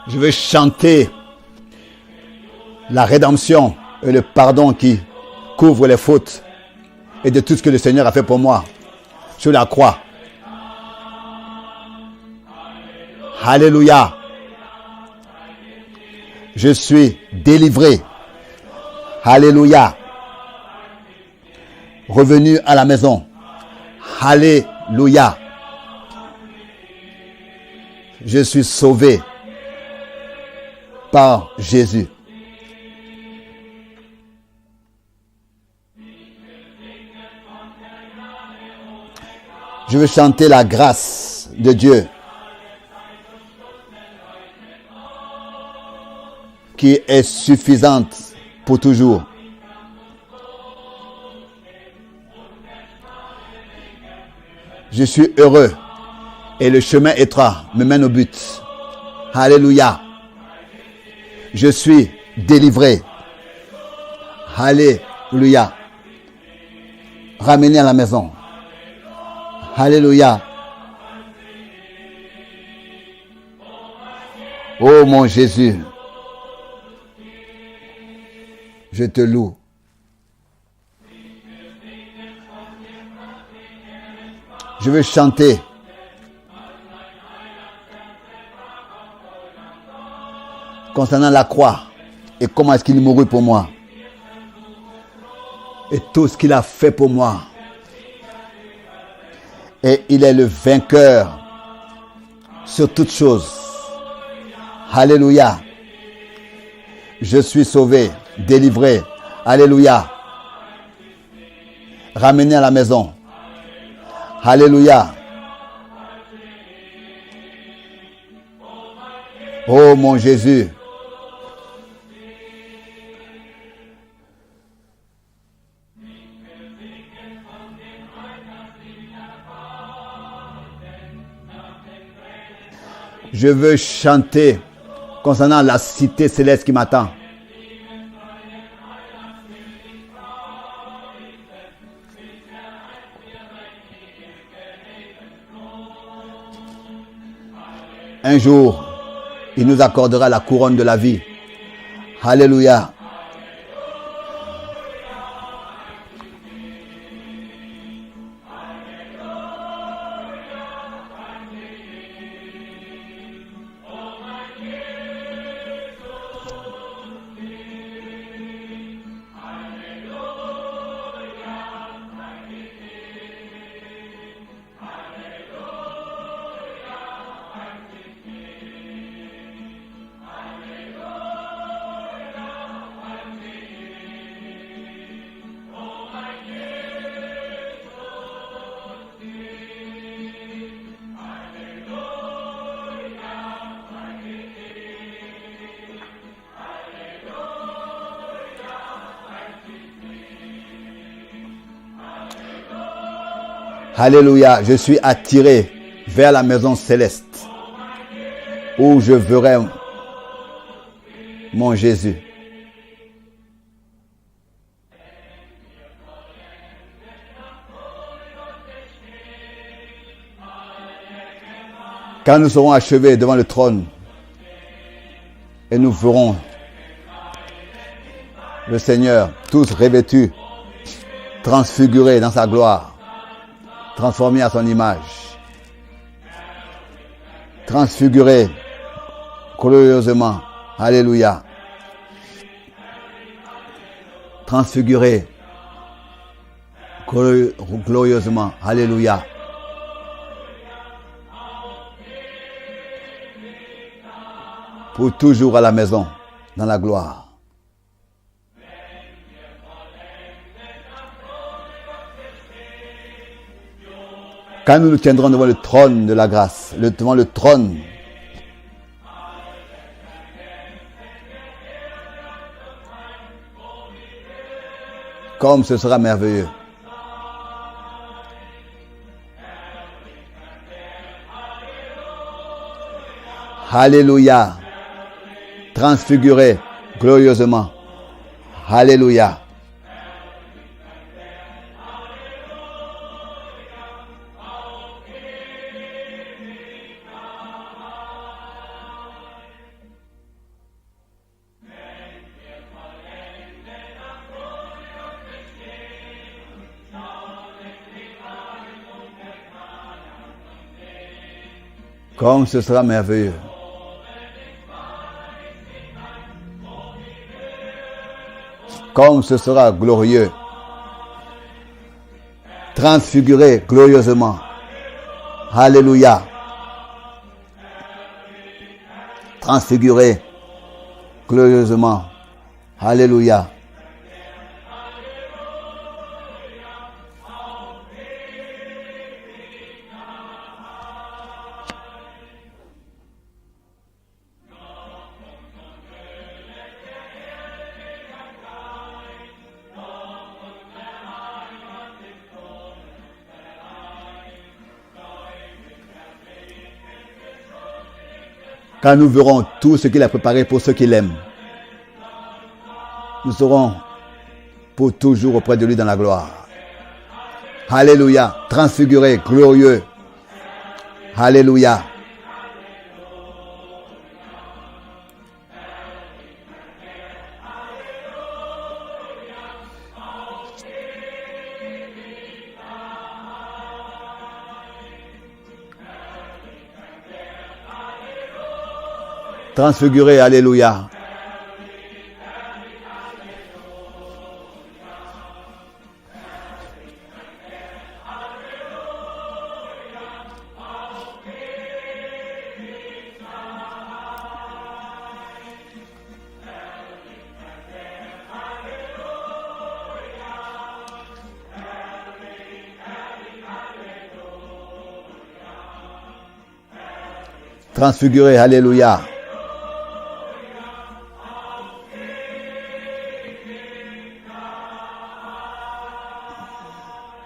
Je veux chanter la rédemption et le pardon qui couvre les fautes et de tout ce que le Seigneur a fait pour moi sur la croix. Alléluia. Je suis délivré. Alléluia. Revenu à la maison. Alléluia. Je suis sauvé par Jésus. Je veux chanter la grâce de Dieu qui est suffisante pour toujours. Je suis heureux et le chemin étroit me mène au but. Alléluia. Je suis délivré. Alléluia. Ramené à la maison. Alléluia. Oh mon Jésus, je te loue. Je veux chanter concernant la croix et comment est-ce qu'il mourut pour moi et tout ce qu'il a fait pour moi. Et il est le vainqueur sur toutes choses. Alléluia. Je suis sauvé, délivré. Alléluia. Ramené à la maison. Alléluia. Oh mon Jésus. Je veux chanter concernant la cité céleste qui m'attend. Un jour, il nous accordera la couronne de la vie. Alléluia. Alléluia, je suis attiré vers la maison céleste où je verrai mon Jésus. Quand nous serons achevés devant le trône et nous verrons le Seigneur tous revêtus, transfigurés dans sa gloire, transformé à son image, transfiguré glorieusement, alléluia, transfiguré glorieusement, alléluia. Pour toujours à la maison, dans la gloire. Quand nous nous tiendrons devant le trône de la grâce, devant le trône, comme ce sera merveilleux. Alléluia. Transfiguré glorieusement. Alléluia. Comme ce sera merveilleux. Comme ce sera glorieux. Transfiguré glorieusement. Alléluia. Transfiguré glorieusement. Alléluia. Quand nous verrons tout ce qu'il a préparé pour ceux qui l'aiment, nous serons pour toujours auprès de lui dans la gloire. Alléluia. Transfiguré, glorieux. Alléluia. Transfiguré, alléluia. Transfiguré, alléluia.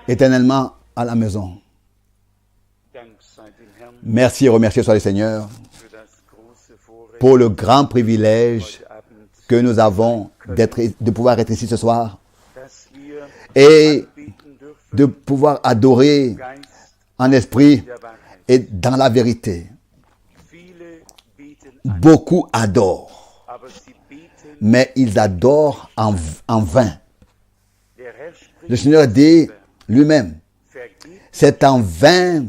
Éternellement à la maison. Merci et remercié soit le Seigneur pour le grand privilège que nous avons de pouvoir être ici ce soir et de pouvoir adorer en esprit et dans la vérité. Beaucoup adorent, mais ils adorent en vain. Le Seigneur dit lui-même, c'est en vain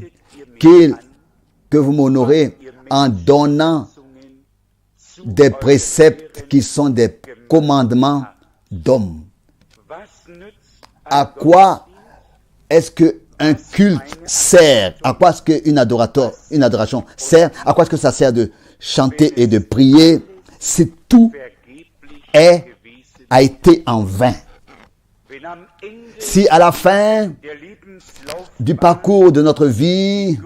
que vous m'honorez en donnant des préceptes qui sont des commandements d'hommes. À quoi est-ce qu'un culte sert? À quoi est-ce qu'une adoration sert? À quoi est-ce que ça sert de chanter et de prier si tout a été en vain? Si à la fin du parcours de notre vie,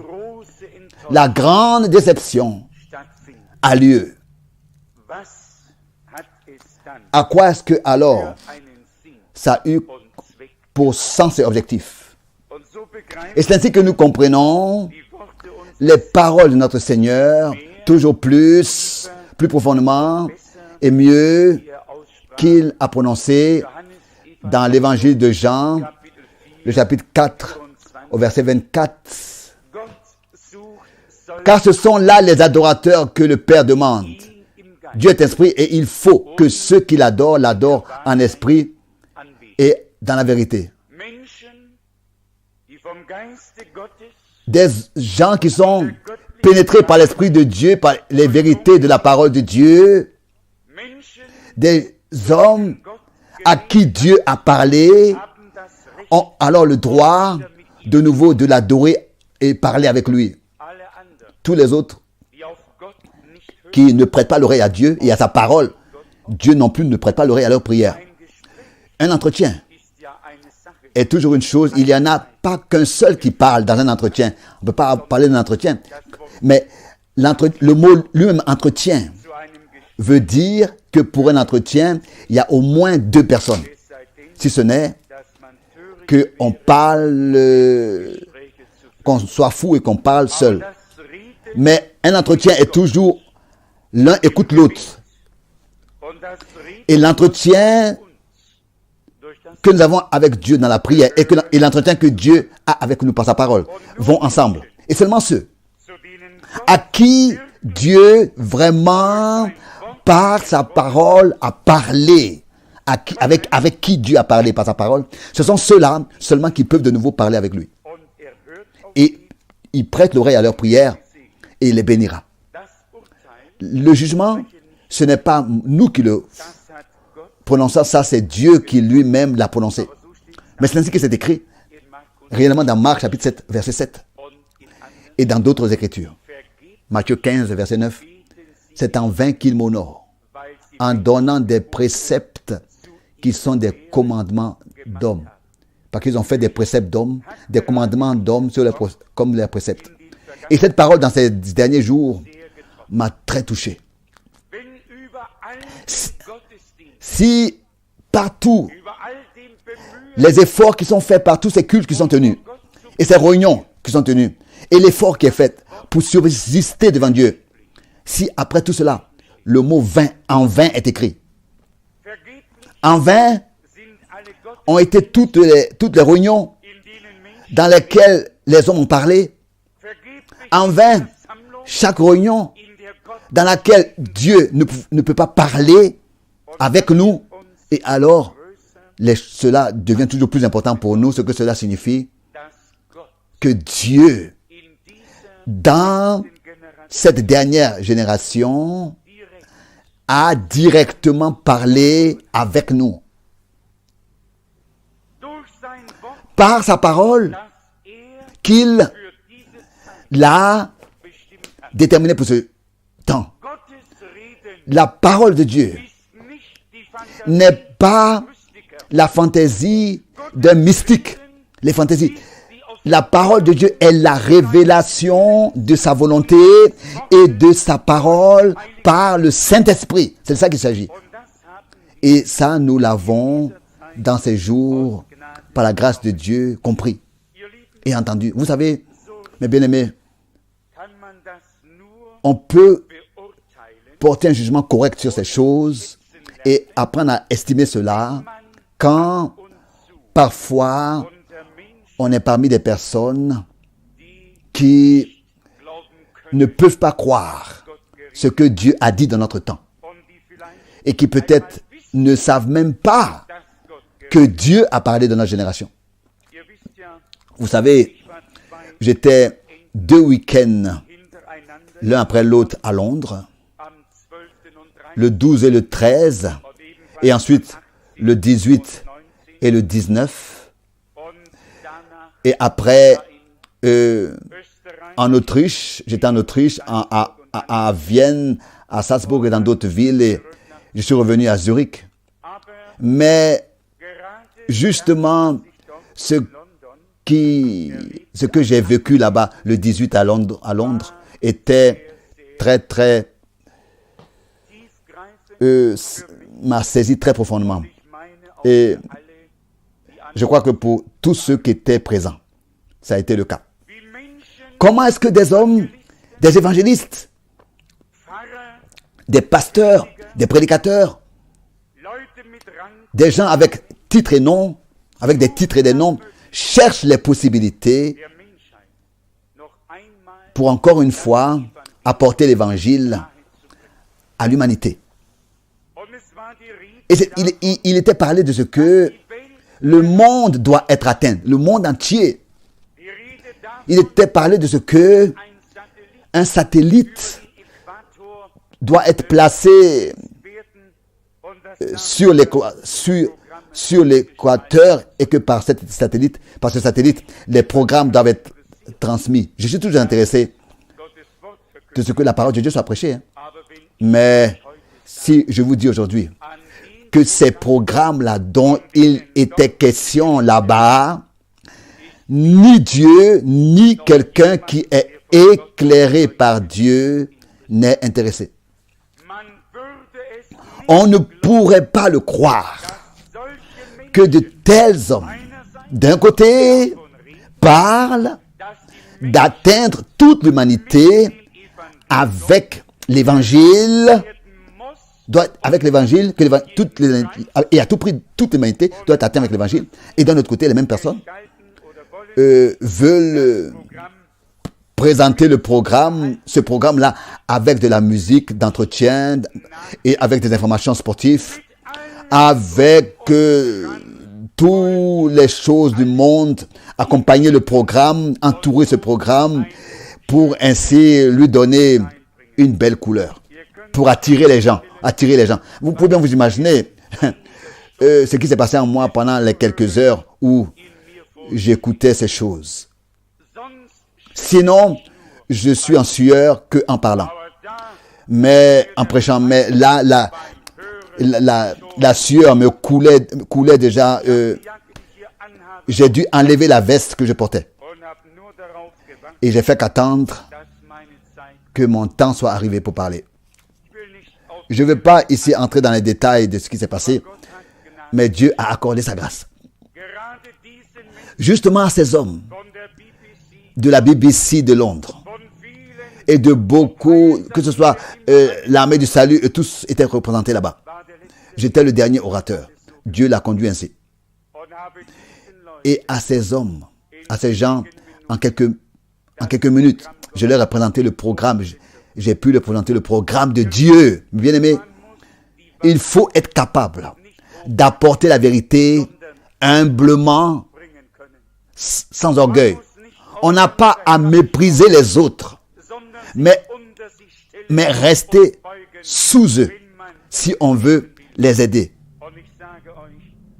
la grande déception a lieu, à quoi est-ce que alors ça a eu pour sens et objectif? Et c'est ainsi que nous comprenons les paroles de notre Seigneur toujours plus profondément et mieux qu'il a prononcé dans l'évangile de Jean, le chapitre 4, au verset 24. Car ce sont là les adorateurs que le Père demande. Dieu est esprit et il faut que ceux qui l'adorent, l'adorent en esprit et dans la vérité. Des gens qui sont pénétrés par l'Esprit de Dieu, par les vérités de la parole de Dieu. Des hommes à qui Dieu a parlé ont alors le droit de nouveau de l'adorer et parler avec lui. Tous les autres qui ne prêtent pas l'oreille à Dieu et à sa parole, Dieu non plus ne prête pas l'oreille à leur prière. Un entretien est toujours une chose. Il n'y en a pas qu'un seul qui parle dans un entretien. On ne peut pas parler d'un entretien. Mais le mot lui-même entretien veut dire que pour un entretien, il y a au moins deux personnes. Si ce n'est qu'on parle, qu'on soit fou et qu'on parle seul. Mais un entretien est toujours, l'un écoute l'autre. Et l'entretien que nous avons avec Dieu dans la prière et l'entretien que Dieu a avec nous par sa parole vont ensemble. Et seulement ceux à qui Dieu vraiment par sa parole a parlé, avec qui Dieu a parlé par sa parole, ce sont ceux-là seulement qui peuvent de nouveau parler avec lui. Et ils prêtent l'oreille à leur prière et il les bénira. Le jugement, ce n'est pas nous qui le prononçons, ça c'est Dieu qui lui-même l'a prononcé. Mais c'est ainsi que c'est écrit réellement dans Marc chapitre 7, verset 7 et dans d'autres écritures. Matthieu 15, verset 9. C'est en vain qu'ils m'honorent, en donnant des préceptes qui sont des commandements d'hommes. Parce qu'ils ont fait des préceptes d'hommes, des commandements d'hommes comme les préceptes. Et cette parole dans ces derniers jours m'a très touché. Si partout, les efforts qui sont faits par tous ces cultes qui sont tenus, et ces réunions qui sont tenues, et l'effort qui est fait pour subsister devant Dieu, si après tout cela, le mot vain, en vain est écrit. En vain ont été toutes les réunions dans lesquelles les hommes ont parlé. En vain, chaque réunion dans laquelle Dieu ne peut pas parler avec nous. Et alors, cela devient toujours plus important pour nous, ce que cela signifie que Dieu, dans cette dernière génération, a directement parlé avec nous. Par sa parole qu'il l'a déterminé pour ce temps. La parole de Dieu n'est pas la fantaisie d'un mystique. Les fantaisies. La parole de Dieu est la révélation de sa volonté et de sa parole par le Saint-Esprit. C'est de ça qu'il s'agit. Et ça, nous l'avons dans ces jours, par la grâce de Dieu, compris et entendu. Vous savez, mes bien-aimés, on peut porter un jugement correct sur ces choses et apprendre à estimer cela quand parfois on est parmi des personnes qui ne peuvent pas croire ce que Dieu a dit dans notre temps et qui peut-être ne savent même pas que Dieu a parlé dans notre génération. Vous savez, j'étais 2 week-ends l'un après l'autre à Londres, le 12 et le 13, et ensuite le 18 et le 19. Et après, en Autriche, j'étais en Autriche, à Vienne, à Salzbourg et dans d'autres villes, et je suis revenu à Zurich. Mais justement, ce que j'ai vécu là-bas, le 18 à Londres était très, m'a saisi très profondément. Et je crois que pour tous ceux qui étaient présents, ça a été le cas. Comment est-ce que des hommes, des évangélistes, des pasteurs, des prédicateurs, des gens avec titre et nom, avec des titres et des noms, cherchent les possibilités pour encore une fois apporter l'évangile à l'humanité. Et il était parlé de ce que le monde doit être atteint, le monde entier. Il était parlé de ce que un satellite doit être placé sur l'équateur et que par ce satellite, les programmes doivent être transmis. Je suis toujours intéressé de ce que la parole de Dieu soit prêchée. Mais si je vous dis aujourd'hui que ces programmes-là dont il était question là-bas, ni Dieu, ni quelqu'un qui est éclairé par Dieu n'est intéressé. On ne pourrait pas le croire que de tels hommes, d'un côté, parlent d'atteindre toute l'humanité avec l'évangile, et à tout prix, toute l'humanité doit être atteinte avec l'évangile. Et d'un autre côté, les mêmes personnes veulent présenter ce programme-là avec de la musique d'entretien et avec des informations sportives, avec toutes les choses du monde, accompagner le programme, entourer ce programme pour ainsi lui donner une belle couleur, pour attirer les gens, Vous pouvez bien vous imaginer ce qui s'est passé en moi pendant les quelques heures où j'écoutais ces choses. Sinon, je suis en sueur que en parlant. Mais en prêchant, mais là, la sueur me coulait déjà. J'ai dû enlever la veste que je portais. Et j'ai fait qu'attendre que mon temps soit arrivé pour parler. Je ne veux pas ici entrer dans les détails de ce qui s'est passé, mais Dieu a accordé sa grâce. Justement à ces hommes de la BBC de Londres et de beaucoup, que ce soit l'armée du salut, tous étaient représentés là-bas. J'étais le dernier orateur. Dieu l'a conduit ainsi. Et à ces hommes, à ces gens, en quelques minutes, je leur ai présenté le programme. J'ai pu leur présenter le programme de Dieu. Bien-aimés, il faut être capable d'apporter la vérité humblement, sans orgueil. On n'a pas à mépriser les autres, mais rester sous eux si on veut les aider.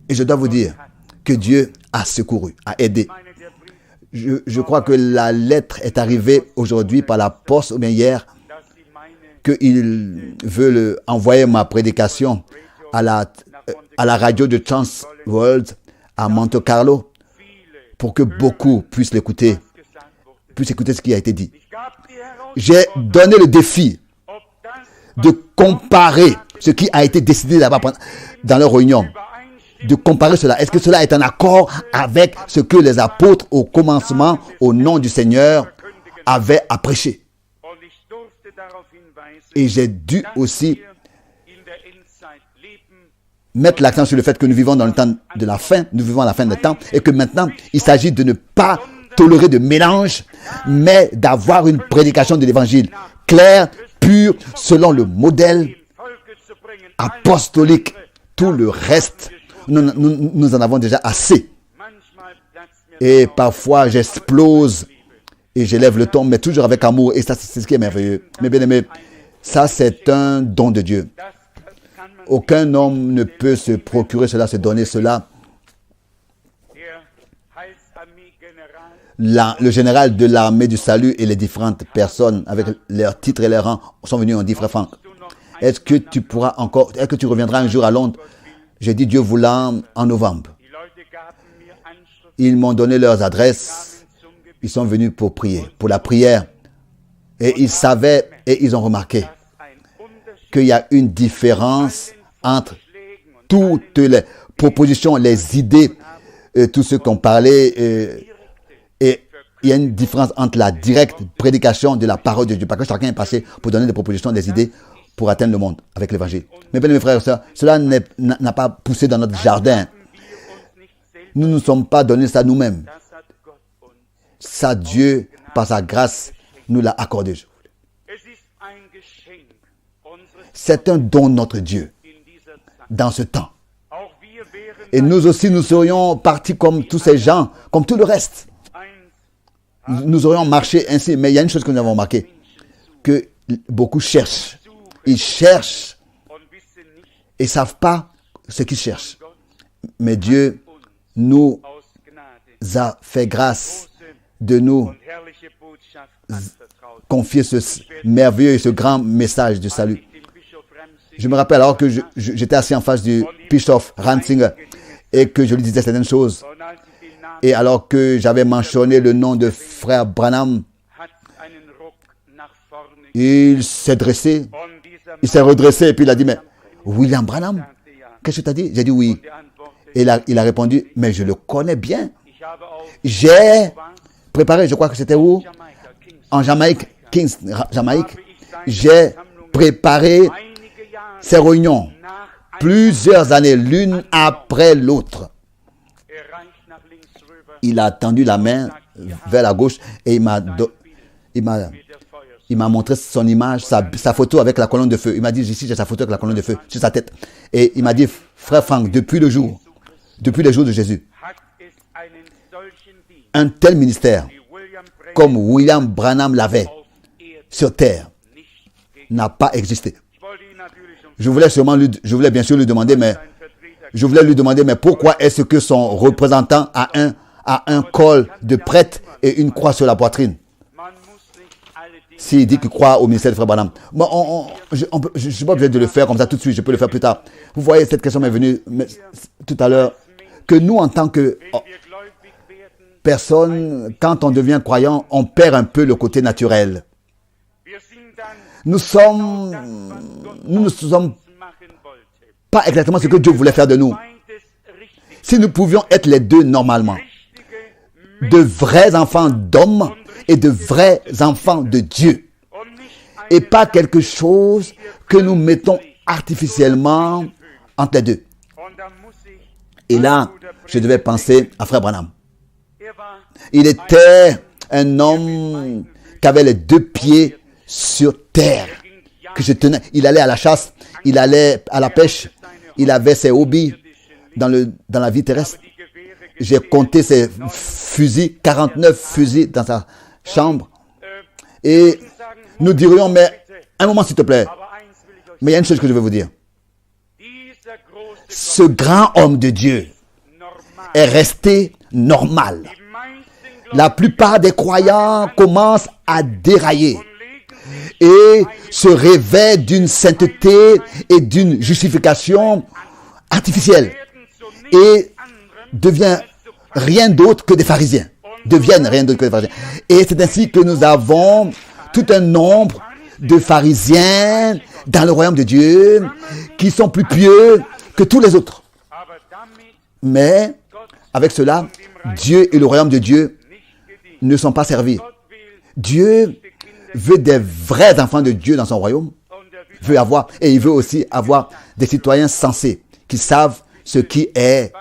Et je dois vous dire que Dieu a secouru, a aidé. Je crois que la lettre est arrivée aujourd'hui par la poste, ou bien hier, qu'il veut envoyer ma prédication à la radio de Chance World à Monte Carlo pour que beaucoup puissent l'écouter, puissent écouter ce qui a été dit. J'ai donné le défi de comparer ce qui a été décidé là-bas dans leur réunion, de comparer cela. Est-ce que cela est en accord avec ce que les apôtres au commencement, au nom du Seigneur, avaient à prêcher? Et j'ai dû aussi mettre l'accent sur le fait que nous vivons dans le temps de la fin, nous vivons à la fin des temps, et que maintenant, il s'agit de ne pas tolérer de mélange, mais d'avoir une prédication de l'évangile claire, pure, selon le modèle apostolique. Tout le reste, nous en avons déjà assez. Et parfois, j'explose et j'élève le ton, mais toujours avec amour, et ça, c'est ce qui est merveilleux. Mais bien aimé, ça, c'est un don de Dieu. Aucun homme ne peut se procurer cela, se donner cela. Le général de l'armée du salut et les différentes personnes avec leurs titres et leurs rangs sont venus, ont dit: frère Franck, est-ce que tu reviendras un jour à Londres? J'ai dit, Dieu voulant, en novembre. Ils m'ont donné leurs adresses. Ils sont venus pour prier, pour la prière. Et ils savaient et ils ont remarqué qu'il y a une différence entre toutes les propositions, les idées, tout ce qu'on parlait. Et il y a une différence entre la directe prédication de la parole de Dieu. Parce que chacun est passé pour donner des propositions, des idées pour atteindre le monde avec l'évangile. Mais bien mes frères et sœurs, cela n'a pas poussé dans notre jardin. Nous ne nous sommes pas donné ça nous-mêmes. Ça, Dieu, par sa grâce, nous l'a accordé. C'est un don de notre Dieu dans ce temps. Et nous aussi, nous serions partis comme tous ces gens, comme tout le reste. Nous aurions marché ainsi. Mais il y a une chose que nous avons remarqué, que beaucoup cherchent. Ils cherchent et ne savent pas ce qu'ils cherchent. Mais Dieu nous a fait grâce de nous confier ce merveilleux et ce grand message de salut. Je me rappelle alors que j'étais assis en face du Bischof Ratzinger et que je lui disais certaines choses. Et alors que j'avais mentionné le nom de frère Branham, il s'est dressé, il s'est redressé et puis il a dit: mais William Branham, qu'est-ce que tu as dit? J'ai dit oui. Et il a répondu: mais je le connais bien. J'ai préparé, je crois que c'était où? En Jamaïque, Jamaïque. J'ai préparé ces réunions plusieurs années, l'une après l'autre. Il a tendu la main vers la gauche et il m'a montré son image, sa photo avec la colonne de feu. Il m'a dit: ici j'ai sa photo avec la colonne de feu sur sa tête. Et il m'a dit: frère Franck, depuis les jours de Jésus, un tel ministère comme William Branham l'avait sur terre n'a pas existé. Je voulais bien sûr lui demander, mais pourquoi est-ce que son représentant a un col de prêtre et une croix sur la poitrine? S'il dit qu'il croit au ministère de Frère Branham. Bon, je ne suis pas obligé de le faire comme ça tout de suite, je peux le faire plus tard. Vous voyez, cette question m'est venue tout à l'heure, que nous, en tant que personne, quand on devient croyant, on perd un peu le côté naturel. Nous ne sommes pas exactement ce que Dieu voulait faire de nous. Si nous pouvions être les deux normalement, de vrais enfants d'hommes et de vrais enfants de Dieu, et pas quelque chose que nous mettons artificiellement entre les deux. Et là, je devais penser à Frère Branham. Il était un homme qui avait les deux pieds sur terre, que je tenais. Il allait à la chasse, il allait à la pêche, il avait ses hobbies dans la vie terrestre. J'ai compté ses fusils, 49 fusils dans sa chambre. Et nous dirions, mais un moment s'il te plaît. Mais il y a une chose que je veux vous dire. Ce grand homme de Dieu est resté normal. La plupart des croyants commencent à dérailler et se revêtent d'une sainteté et d'une justification artificielle et deviennent rien d'autre que des pharisiens. Et c'est ainsi que nous avons tout un nombre de pharisiens dans le royaume de Dieu qui sont plus pieux que tous les autres. Mais avec cela, Dieu et le royaume de Dieu ne sont pas servis. Dieu veut des vrais enfants de Dieu dans son royaume. Il veut aussi avoir des citoyens sensés qui savent ce qui est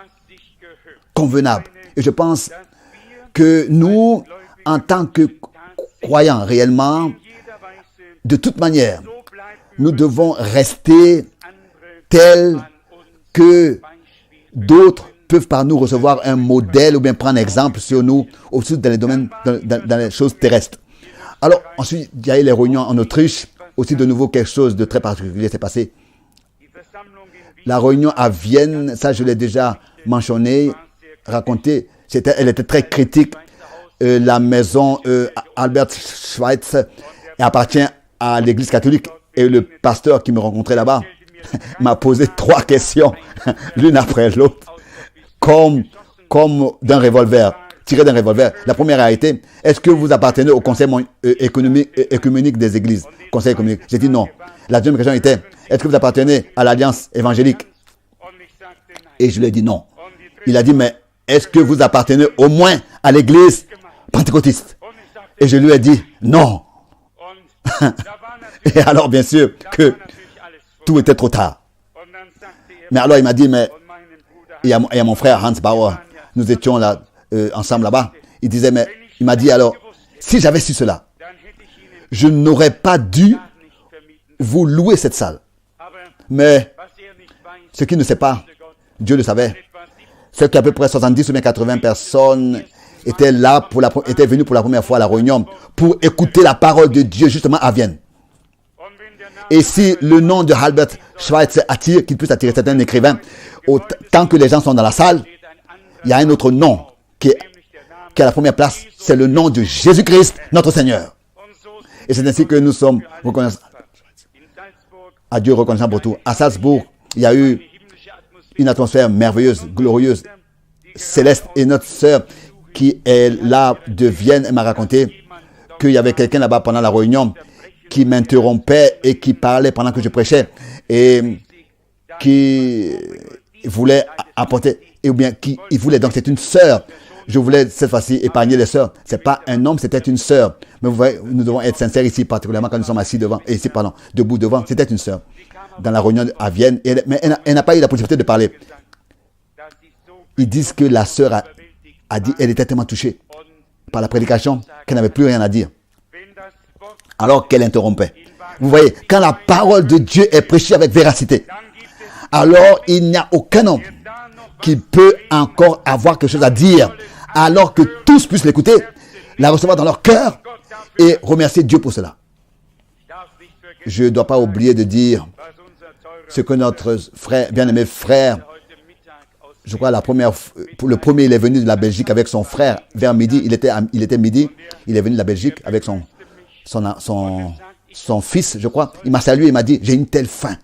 convenable. Et je pense que nous, en tant que croyants réellement, de toute manière, nous devons rester tels que d'autres peuvent par nous recevoir un modèle ou bien prendre exemple sur nous, aussi dans les domaines, dans les choses terrestres. Alors, ensuite, il y a eu les réunions en Autriche. Aussi, de nouveau, quelque chose de très particulier s'est passé. La réunion à Vienne, ça, je l'ai déjà mentionné, raconté. Elle était très critique. La maison Albert Schweitzer appartient à l'église catholique. Et le pasteur qui me rencontrait là-bas m'a posé 3 questions, l'une après l'autre, comme d'un revolver, tiré d'un revolver. La première a été, est-ce que vous appartenez au conseil écuménique des églises? Conseil écuménique. J'ai dit non. La deuxième question était, est-ce que vous appartenez à l'alliance évangélique? Et je lui ai dit non. Il a dit, mais est-ce que vous appartenez au moins à l'église pentecôtiste? Et je lui ai dit non. Et alors, bien sûr, que tout était trop tard. Mais alors, il m'a dit, mais il y a mon frère Hans Bauer. Nous étions là, ensemble là-bas. Il m'a dit alors, si j'avais su cela, je n'aurais pas dû vous louer cette salle. Mais ce qu'il ne sait pas, Dieu le savait, c'est qu'à peu près 70 ou bien 80 personnes étaient venues pour la première fois à la réunion pour écouter la parole de Dieu justement à Vienne. Et si le nom de Albert Schweitzer attire, qu'il puisse attirer certains écrivains, tant que les gens sont dans la salle, il y a un autre nom qui est à la première place, c'est le nom de Jésus-Christ, notre Seigneur. Et c'est ainsi que nous sommes reconnaissants à Dieu, reconnaissants pour tout. À Salzbourg, il y a eu une atmosphère merveilleuse, glorieuse, céleste. Et notre sœur qui est là de Vienne, elle m'a raconté qu'il y avait quelqu'un là-bas pendant la réunion qui m'interrompait et qui parlait pendant que je prêchais et qui voulait apporter, ou bien qui voulait, donc c'est une sœur. Je voulais cette fois-ci épargner les sœurs. C'est pas un homme, c'était une sœur. Mais vous voyez, nous devons être sincères ici, particulièrement quand nous sommes assis devant, debout devant. C'était une sœur. Dans la réunion à Vienne, mais elle n'a pas eu la possibilité de parler. Ils disent que la sœur a dit, elle était tellement touchée par la prédication qu'elle n'avait plus rien à dire. Alors qu'elle interrompait. Vous voyez, quand la parole de Dieu est prêchée avec véracité, alors il n'y a aucun homme qui peut encore avoir quelque chose à dire, alors que tous puissent l'écouter. la recevoir dans leur cœur et remercier Dieu pour cela. Je ne dois pas oublier de dire ce que notre frère, bien-aimé frère, je crois le premier, il est venu de la Belgique avec son frère vers midi. Il était midi, il est venu de la Belgique avec son fils, je crois. Il m'a salué, il m'a dit, j'ai une telle faim.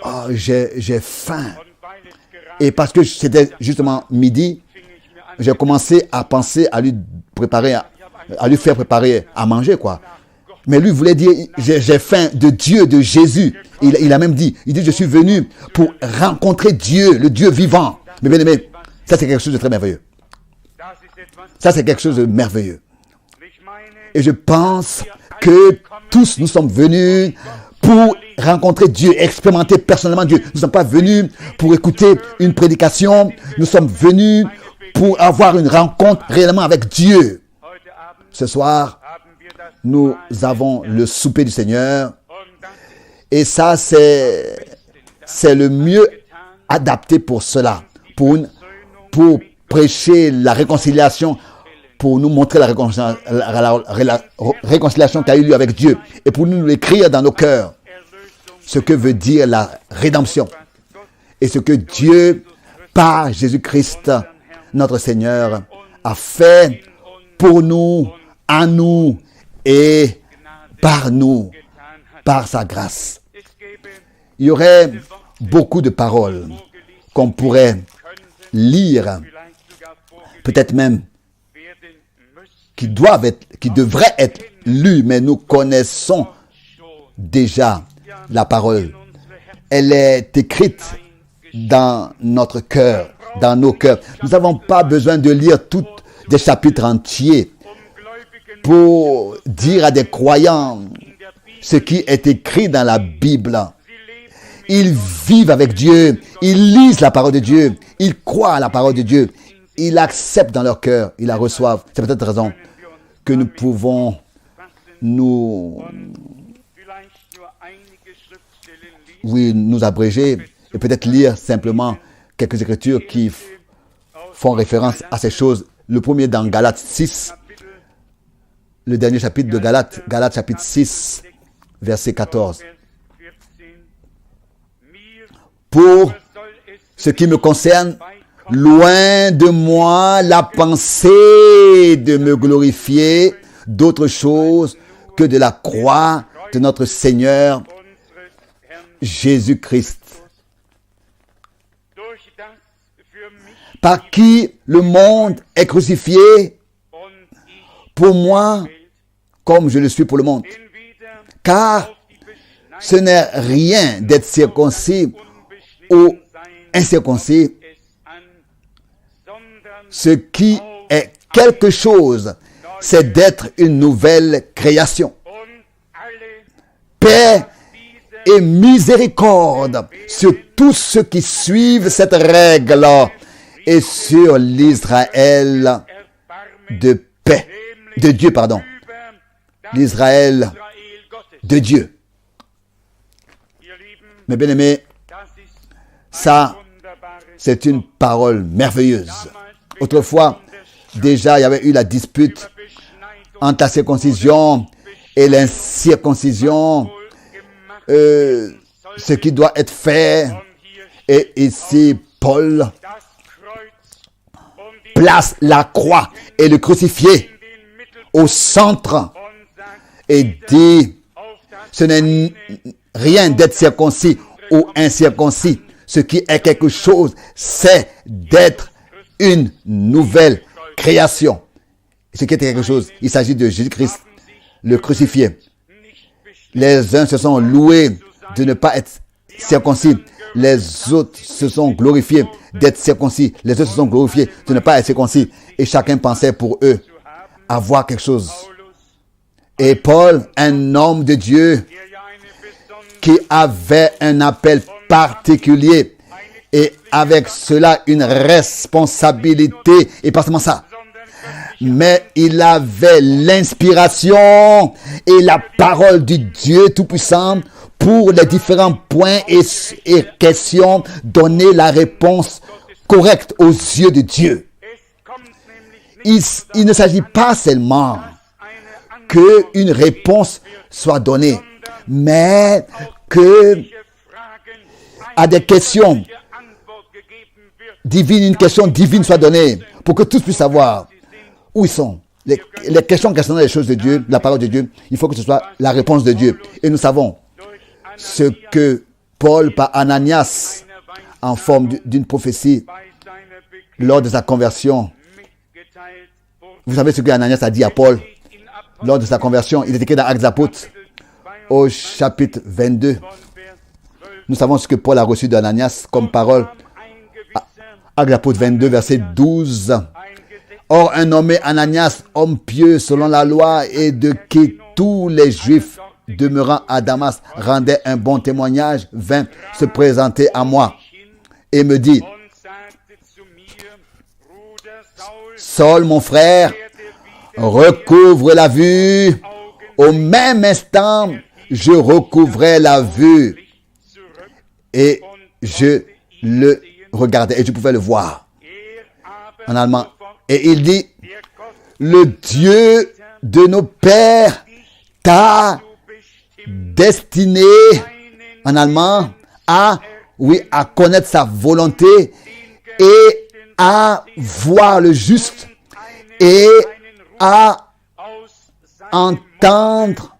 Oh, j'ai faim. Et parce que c'était justement midi, j'ai commencé à penser à lui faire préparer à manger, quoi. Mais lui voulait dire, j'ai faim de Dieu, de Jésus. Il a même dit, je suis venu pour rencontrer Dieu, le Dieu vivant. Mais bien aimé, ça c'est quelque chose de très merveilleux. Ça c'est quelque chose de merveilleux. Et je pense que tous nous sommes venus pour rencontrer Dieu, expérimenter personnellement Dieu. Nous ne sommes pas venus pour écouter une prédication. Nous sommes venus pour avoir une rencontre réellement avec Dieu. Ce soir, nous avons le souper du Seigneur. Et ça, c'est le mieux adapté pour cela. Pour prêcher la réconciliation, pour nous montrer la réconciliation qui a eu lieu avec Dieu. Et pour nous l'écrire dans nos cœurs. Ce que veut dire la rédemption. Et ce que Dieu, par Jésus-Christ, notre Seigneur, a fait pour nous, à nous et par nous, par sa grâce. Il y aurait beaucoup de paroles qu'on pourrait lire, peut-être même qui devraient être lues, mais nous connaissons déjà la parole. Elle est écrite dans notre cœur, dans nos cœurs. Nous n'avons pas besoin de lire tous des chapitres entiers pour dire à des croyants ce qui est écrit dans la Bible. Ils vivent avec Dieu, ils lisent la parole de Dieu, ils croient à la parole de Dieu, ils l'acceptent dans leur cœur, ils la reçoivent. C'est peut-être raison que nous pouvons nous abréger et peut-être lire simplement quelques écritures qui font référence à ces choses. Le premier dans Galates 6, le dernier chapitre de Galates chapitre 6, verset 14. Pour ce qui me concerne, loin de moi la pensée de me glorifier d'autre chose que de la croix de notre Seigneur Jésus-Christ, par qui le monde est crucifié pour moi comme je le suis pour le monde. Car ce n'est rien d'être circoncis ou incirconcis. Ce qui est quelque chose, c'est d'être une nouvelle création. Paix et miséricorde sur tous ceux qui suivent cette règle et sur l'Israël de paix, de Dieu, pardon. L'Israël de Dieu. Mes bien-aimés, ça, c'est une parole merveilleuse. Autrefois, déjà, il y avait eu la dispute entre la circoncision et l'incirconcision, ce qui doit être fait. Et ici, Paul place la croix et le crucifié au centre et dit, ce n'est rien d'être circoncis ou incirconcis. Ce qui est quelque chose, c'est d'être une nouvelle création. Ce qui est quelque chose, il s'agit de Jésus-Christ, le crucifié. Les uns se sont loués de ne pas être circoncis. Les autres se sont glorifiés d'être circoncis. Les autres se sont glorifiés de ne pas être circoncis. Et chacun pensait pour eux avoir quelque chose. Et Paul, un homme de Dieu, qui avait un appel particulier et avec cela une responsabilité, et pas seulement ça, mais il avait l'inspiration et la parole du Dieu Tout-Puissant pour les différents points et questions, donner la réponse correcte aux yeux de Dieu. il ne s'agit pas seulement qu'une réponse soit donnée, mais que à des questions divines, une question divine soit donnée pour que tous puissent savoir où ils sont. Les questions concernant les choses de Dieu, la parole de Dieu, il faut que ce soit la réponse de Dieu. Et nous savons ce que Paul, par Ananias, en forme d'une prophétie, lors de sa conversion. Vous savez ce que Ananias a dit à Paul lors de sa conversion. Il est écrit dans Actes des Apôtres, au chapitre 22. Nous savons ce que Paul a reçu d'Ananias comme parole. Actes des Apôtres 22, verset 12. Or, un nommé Ananias, homme pieux selon la loi, et de qui tous les Juifs demeurant à Damas rendaient un bon témoignage, vint se présenter à moi et me dit: Saul, mon frère, recouvre la vue. Au même instant, je recouvrais la vue et je le regardais et je pouvais le voir. En allemand. Et il dit: le Dieu de nos pères t'a destiné, en allemand, à connaître sa volonté et à voir le juste et à entendre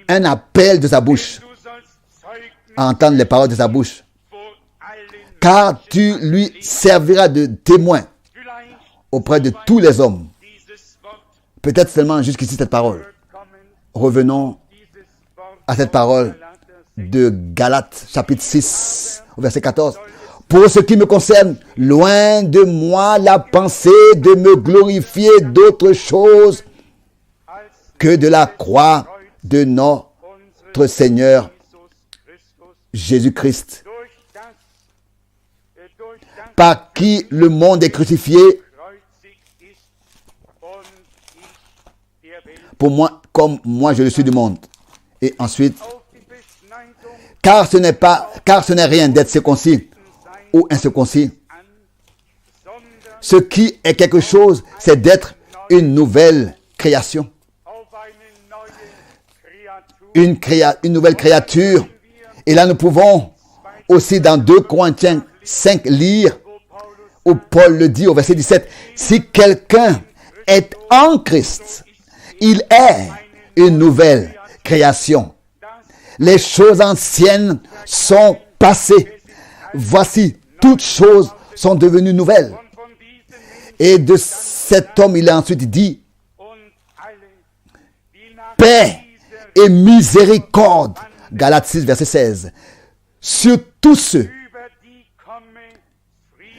un appel de sa bouche, à entendre les paroles de sa bouche, car tu lui serviras de témoin auprès de tous les hommes. Peut-être seulement jusqu'ici cette parole. Revenons à cette parole de Galates, chapitre 6, au verset 14. Pour ce qui me concerne, loin de moi la pensée de me glorifier d'autre chose que de la croix de notre Seigneur Jésus-Christ, par qui le monde est crucifié pour moi, comme moi je le suis du monde. Et ensuite, car ce n'est rien d'être circoncis ou incirconcis. Ce qui est quelque chose, c'est d'être une nouvelle création. Une nouvelle créature. Et là, nous pouvons aussi dans 2 Corinthiens 5 lire, où Paul le dit au verset 17, si quelqu'un est en Christ, il est une nouvelle création. Les choses anciennes sont passées. Voici, toutes choses sont devenues nouvelles. Et de cet homme, il a ensuite dit, paix et miséricorde, Galates 6, verset 16, sur tous ceux.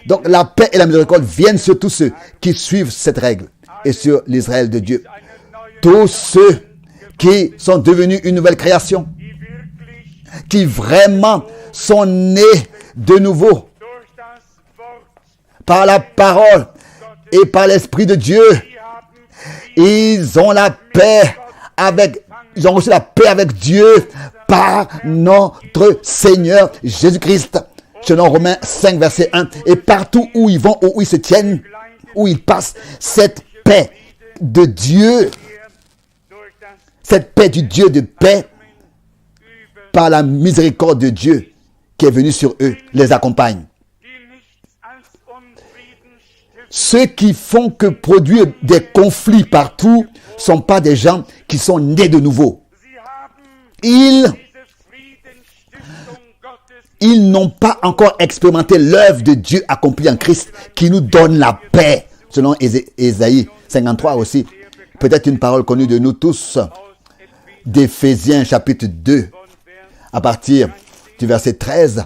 Donc la paix et la miséricorde viennent sur tous ceux qui suivent cette règle et sur l'Israël de Dieu. Tous ceux qui sont devenus une nouvelle création, qui vraiment sont nés de nouveau par la parole et par l'Esprit de Dieu. Ils ont la paix ils ont reçu la paix avec Dieu par notre Seigneur Jésus-Christ. Selon Romains 5, verset 1. Et partout où ils vont, où ils se tiennent, où ils passent, cette paix de Dieu, cette paix du Dieu de paix, par la miséricorde de Dieu qui est venue sur eux, les accompagne. Ceux qui font que produire des conflits partout ne sont pas des gens qui sont nés de nouveau. Ils n'ont pas encore expérimenté l'œuvre de Dieu accomplie en Christ qui nous donne la paix. Selon Ésaïe 53 aussi. Peut-être une parole connue de nous tous. D'Éphésiens chapitre 2. À partir du verset 13.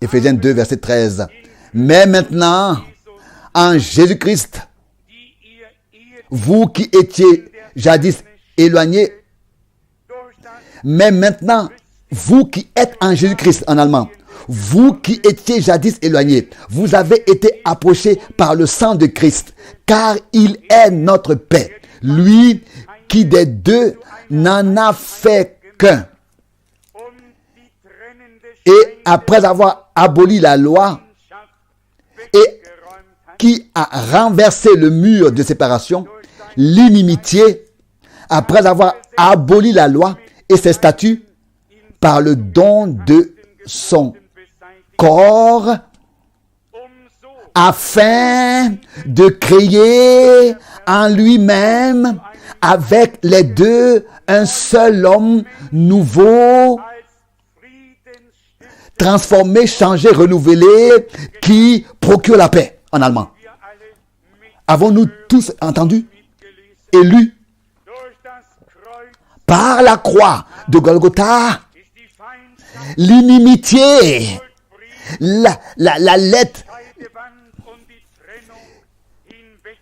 Éphésiens 2 verset 13. Mais maintenant, en Jésus-Christ, vous qui étiez jadis éloignés, mais maintenant, vous qui êtes en Jésus-Christ, en allemand, vous qui étiez jadis éloignés, vous avez été approchés par le sang de Christ, car il est notre paix. Lui qui des deux n'en a fait qu'un. Et après avoir aboli la loi, et qui a renversé le mur de séparation, l'inimitié, après avoir aboli la loi et ses statuts par le don de son corps, afin de créer en lui-même avec les deux un seul homme nouveau, transformé, changé, renouvelé, qui procure la paix, en allemand. Avons-nous tous entendu et lu? Par la croix de Golgotha, l'inimitié, la lettre,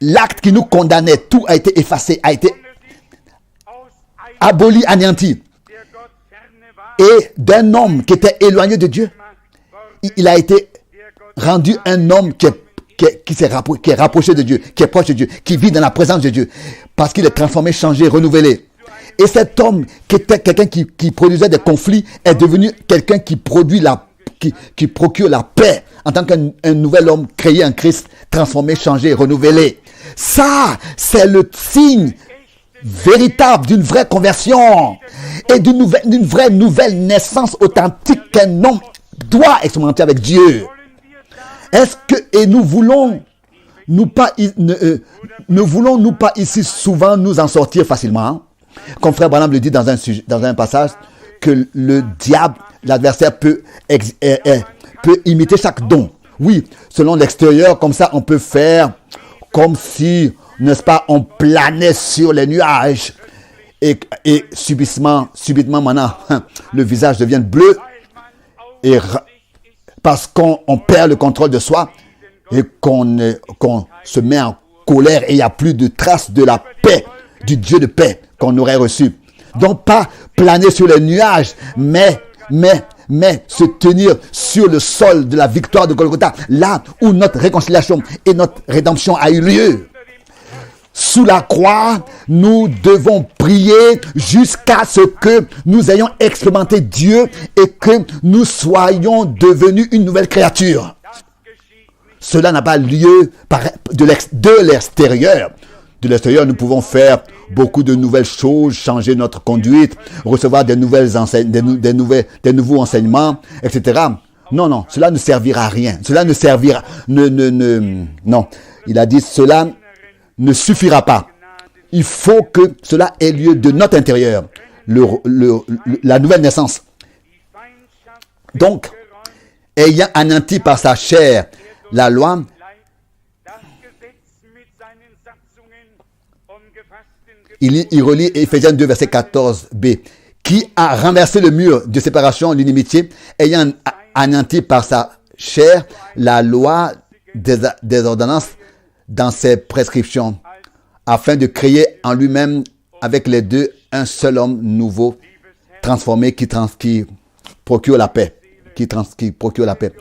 l'acte qui nous condamnait, tout a été effacé, a été aboli, anéanti. Et d'un homme qui était éloigné de Dieu, il a été rendu un homme qui est rapproché de Dieu, qui est proche de Dieu, qui vit dans la présence de Dieu, parce qu'il est transformé, changé, renouvelé. Et cet homme qui était quelqu'un qui produisait des conflits est devenu quelqu'un qui produit qui procure la paix en tant qu'un nouvel homme créé en Christ, transformé, changé, renouvelé. Ça, c'est le signe véritable d'une vraie conversion et d'une vraie nouvelle naissance authentique qu'un homme doit expérimenter avec Dieu. Est-ce que, et ne voulons-nous pas ici souvent nous en sortir facilement? Comme frère Branham le dit dans un passage, que le diable, l'adversaire peut imiter chaque don. Oui, selon l'extérieur, comme ça on peut faire comme si, n'est-ce pas, on planait sur les nuages et subitement maintenant, le visage devient bleu et parce qu'on perd le contrôle de soi et qu'on se met en colère et il n'y a plus de traces de la paix, du Dieu de paix qu'on aurait reçu. Donc pas planer sur les nuages, mais se tenir sur le sol de la victoire de Golgotha, là où notre réconciliation et notre rédemption a eu lieu. Sous la croix, nous devons prier jusqu'à ce que nous ayons expérimenté Dieu et que nous soyons devenus une nouvelle créature. Cela n'a pas lieu de l'extérieur. De l'extérieur, nous pouvons faire beaucoup de nouvelles choses, changer notre conduite, recevoir des nouveaux enseignements, etc. Non, cela ne servira à rien. Cela ne servira, non. Il a dit, cela ne suffira pas. Il faut que cela ait lieu de notre intérieur, la nouvelle naissance. Donc, ayant anéanti par sa chair la loi, il relit Éphésiens 2, verset 14b, qui a renversé le mur de séparation, l'inimitié, ayant anéanti par sa chair la loi des ordonnances dans ses prescriptions, afin de créer en lui-même avec les deux un seul homme nouveau, transformé, qui procure la paix. Qui procure la paix.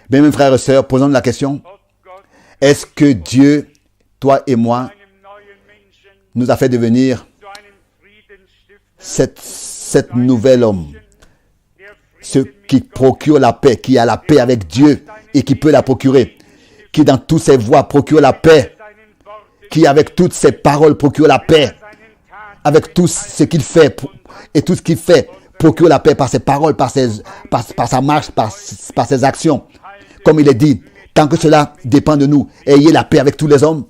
Bien, mes frères et sœurs, posons la question. Est-ce que Dieu, toi et moi, nous a fait devenir cet nouvel homme, ce qui procure la paix, qui a la paix avec Dieu et qui peut la procurer, qui dans toutes ses voies procure la paix, qui avec toutes ses paroles procure la paix, avec tout ce qu'il fait et tout ce qu'il fait procure la paix par ses paroles, par sa marche, par ses actions. Comme il est dit, tant que cela dépend de nous, ayez la paix avec tous les hommes.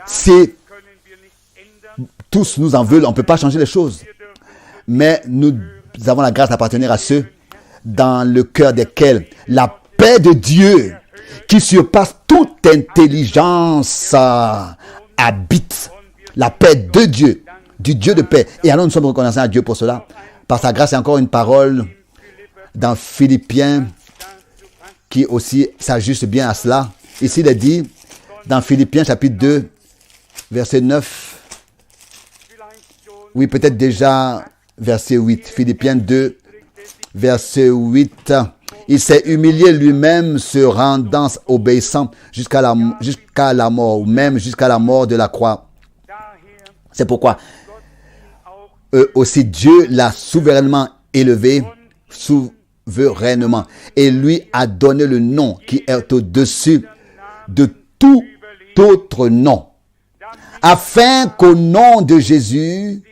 Si tous nous en veulent, on ne peut pas changer les choses. Mais nous avons la grâce d'appartenir à ceux dans le cœur desquels la paix de Dieu, qui surpasse toute intelligence, habite. La paix de Dieu, du Dieu de paix. Et alors nous sommes reconnaissants à Dieu pour cela. Par sa grâce, il y a encore une parole dans Philippiens qui aussi s'ajuste bien à cela. Ici, il est dit dans Philippiens chapitre 2, verset 9. Oui, peut-être déjà verset 8. Philippiens 2, verset 8. Il s'est humilié lui-même, se rendant obéissant jusqu'à la mort, ou même jusqu'à la mort de la croix. C'est pourquoi aussi Dieu l'a souverainement élevé souverainement et lui a donné le nom qui est au-dessus de tout autre nom, afin qu'au nom de Jésus,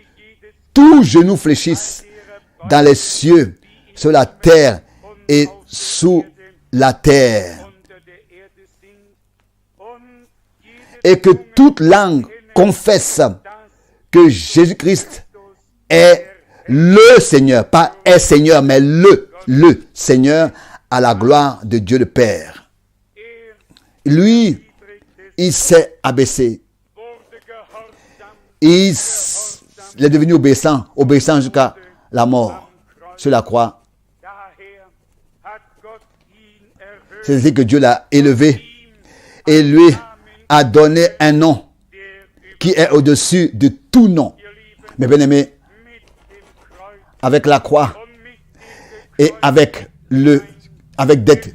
tout genou fléchisse dans les cieux, sur la terre et sous la terre, et que toute langue confesse que Jésus-Christ est le Seigneur, pas est Seigneur, mais le Seigneur, à la gloire de Dieu le Père. Lui, il s'est abaissé. Il est devenu obéissant jusqu'à la mort sur la croix. C'est-à-dire que Dieu l'a élevé et lui a donné un nom qui est au-dessus de tout nom. Mais bien aimé, avec la croix et avec d'être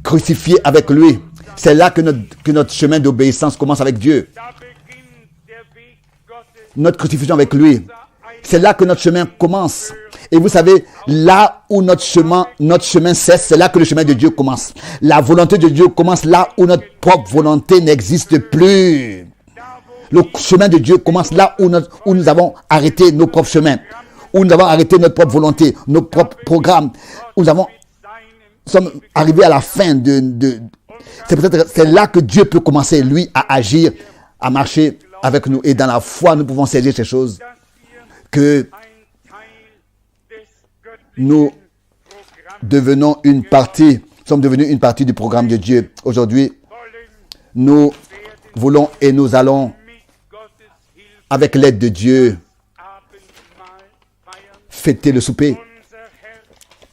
crucifié avec lui, c'est là que notre chemin d'obéissance commence avec Dieu. Notre crucifixion avec lui, c'est là que notre chemin commence. Et vous savez, là où notre chemin cesse, c'est là que le chemin de Dieu commence. La volonté de Dieu commence là où notre propre volonté n'existe plus. Le chemin de Dieu commence là où nous avons arrêté nos propres chemins, où nous avons arrêté notre propre volonté, nos propres programmes, où nous sommes arrivés à la fin c'est là que Dieu peut commencer, lui, à agir, à marcher avec nous. Et dans la foi, nous pouvons saisir ces choses, que nous sommes devenus une partie du programme de Dieu. Aujourd'hui, nous voulons et nous allons, avec l'aide de Dieu, fêter le souper.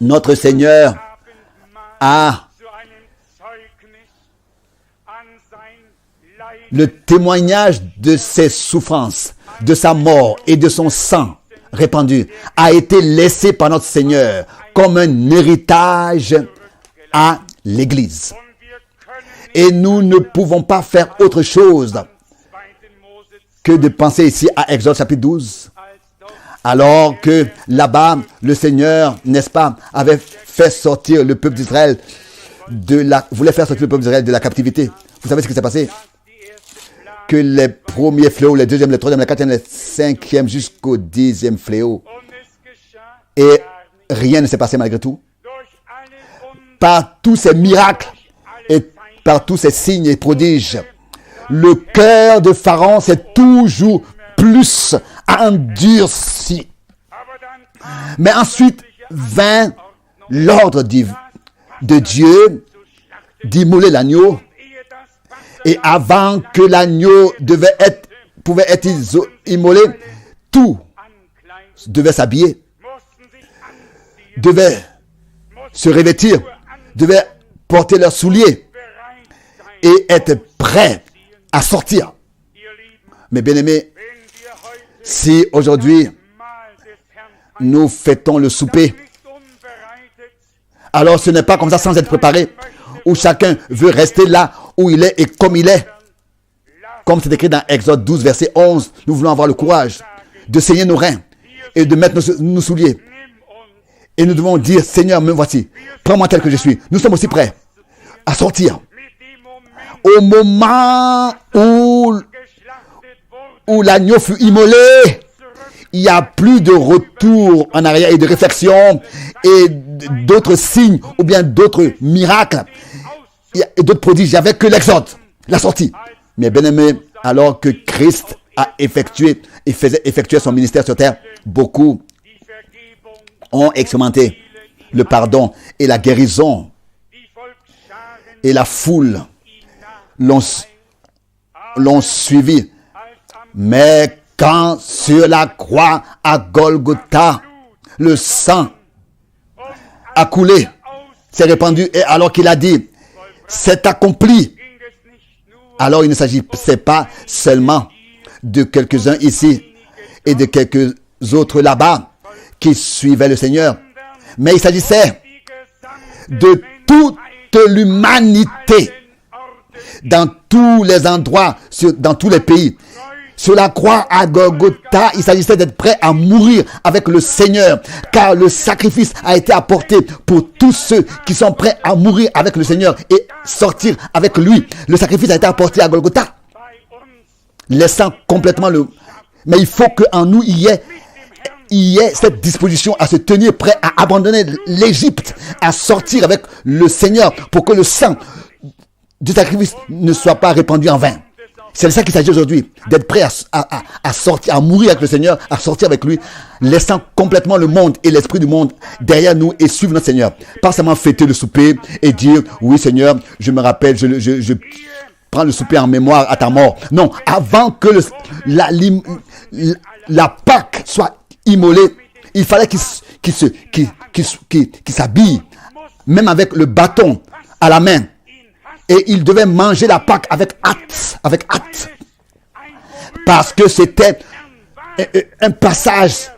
Notre Seigneur a le témoignage de ses souffrances, de sa mort et de son sang répandu a été laissé par notre Seigneur comme un héritage à l'Église. Et nous ne pouvons pas faire autre chose que de penser ici à Exode chapitre 12. Alors que là-bas, le Seigneur, n'est-ce pas, avait fait sortir le peuple d'Israël voulait faire sortir le peuple d'Israël de la captivité. Vous savez ce qui s'est passé? Que les premiers fléaux, les deuxièmes, les troisièmes, les quatrièmes, les cinquièmes, jusqu'au 10e fléau. Et rien ne s'est passé malgré tout. Par tous ces miracles et par tous ces signes et prodiges, le cœur de Pharaon s'est toujours plus endurci. Mais ensuite vint l'ordre de Dieu d'immoler l'agneau. Et avant que l'agneau pouvait être immolé, tout devait s'habiller, devait se revêtir, devait porter leurs souliers et être prêt à sortir. Mais bien aimés, si aujourd'hui nous fêtons le souper, alors ce n'est pas comme ça sans être préparé, où chacun veut rester là où il est et comme il est. Comme c'est écrit dans Exode 12, verset 11, nous voulons avoir le courage de saigner nos reins et de mettre nos souliers. Et nous devons dire, Seigneur, me voici, prends-moi tel que je suis. Nous sommes aussi prêts à sortir. Au moment où l'agneau fut immolé, il n'y a plus de retour en arrière et de réflexion et d'autres signes ou bien d'autres miracles et d'autres prodiges. Il n'y avait que l'exode, la sortie. Mais bien aimé, alors que Christ a effectué et faisait effectuer son ministère sur terre, beaucoup ont expérimenté le pardon et la guérison. Et la foule l'ont suivi. Mais quand sur la croix à Golgotha, le sang a coulé, s'est répandu, et alors qu'il a dit, c'est accompli. Alors il ne s'agissait pas seulement de quelques-uns ici et de quelques autres là-bas qui suivaient le Seigneur, mais il s'agissait de toute l'humanité, dans tous les endroits, dans tous les pays, Sur la croix à Golgotha, il s'agissait d'être prêt à mourir avec le Seigneur, car le sacrifice a été apporté pour tous ceux qui sont prêts à mourir avec le Seigneur et sortir avec lui. Le sacrifice a été apporté à Golgotha, laissant complètement le... Mais il faut qu'en nous, il y ait cette disposition à se tenir prêt à abandonner l'Égypte, à sortir avec le Seigneur pour que le sang du sacrifice ne soit pas répandu en vain. C'est de ça qu'il s'agit aujourd'hui, d'être prêt à sortir, à mourir avec le Seigneur, à sortir avec lui, laissant complètement le monde et l'esprit du monde derrière nous et suivre notre Seigneur. Pas seulement fêter le souper et dire, oui Seigneur, je me rappelle, je prends le souper en mémoire à ta mort. Non, avant que la Pâque soit immolée, il fallait qu'il s'habille, même avec le bâton à la main. Et il devait manger la Pâque avec hâte. Parce que c'était un passage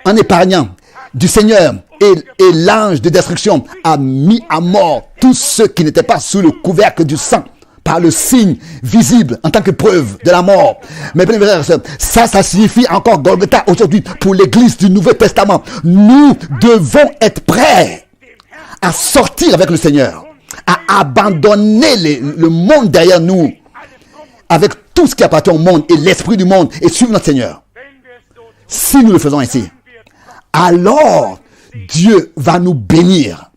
en épargnant du Seigneur. Et l'ange de destruction a mis à mort tous ceux qui n'étaient pas sous le couvercle du sang, par le signe visible en tant que preuve de la mort. Mes frères et sœurs, ça signifie encore Golgotha aujourd'hui pour l'église du Nouveau Testament. Nous devons être prêts à sortir avec le Seigneur, à abandonner le monde derrière nous, avec tout ce qui appartient au monde et l'esprit du monde, et suivre notre Seigneur. Si nous le faisons ainsi, alors Dieu va nous bénir.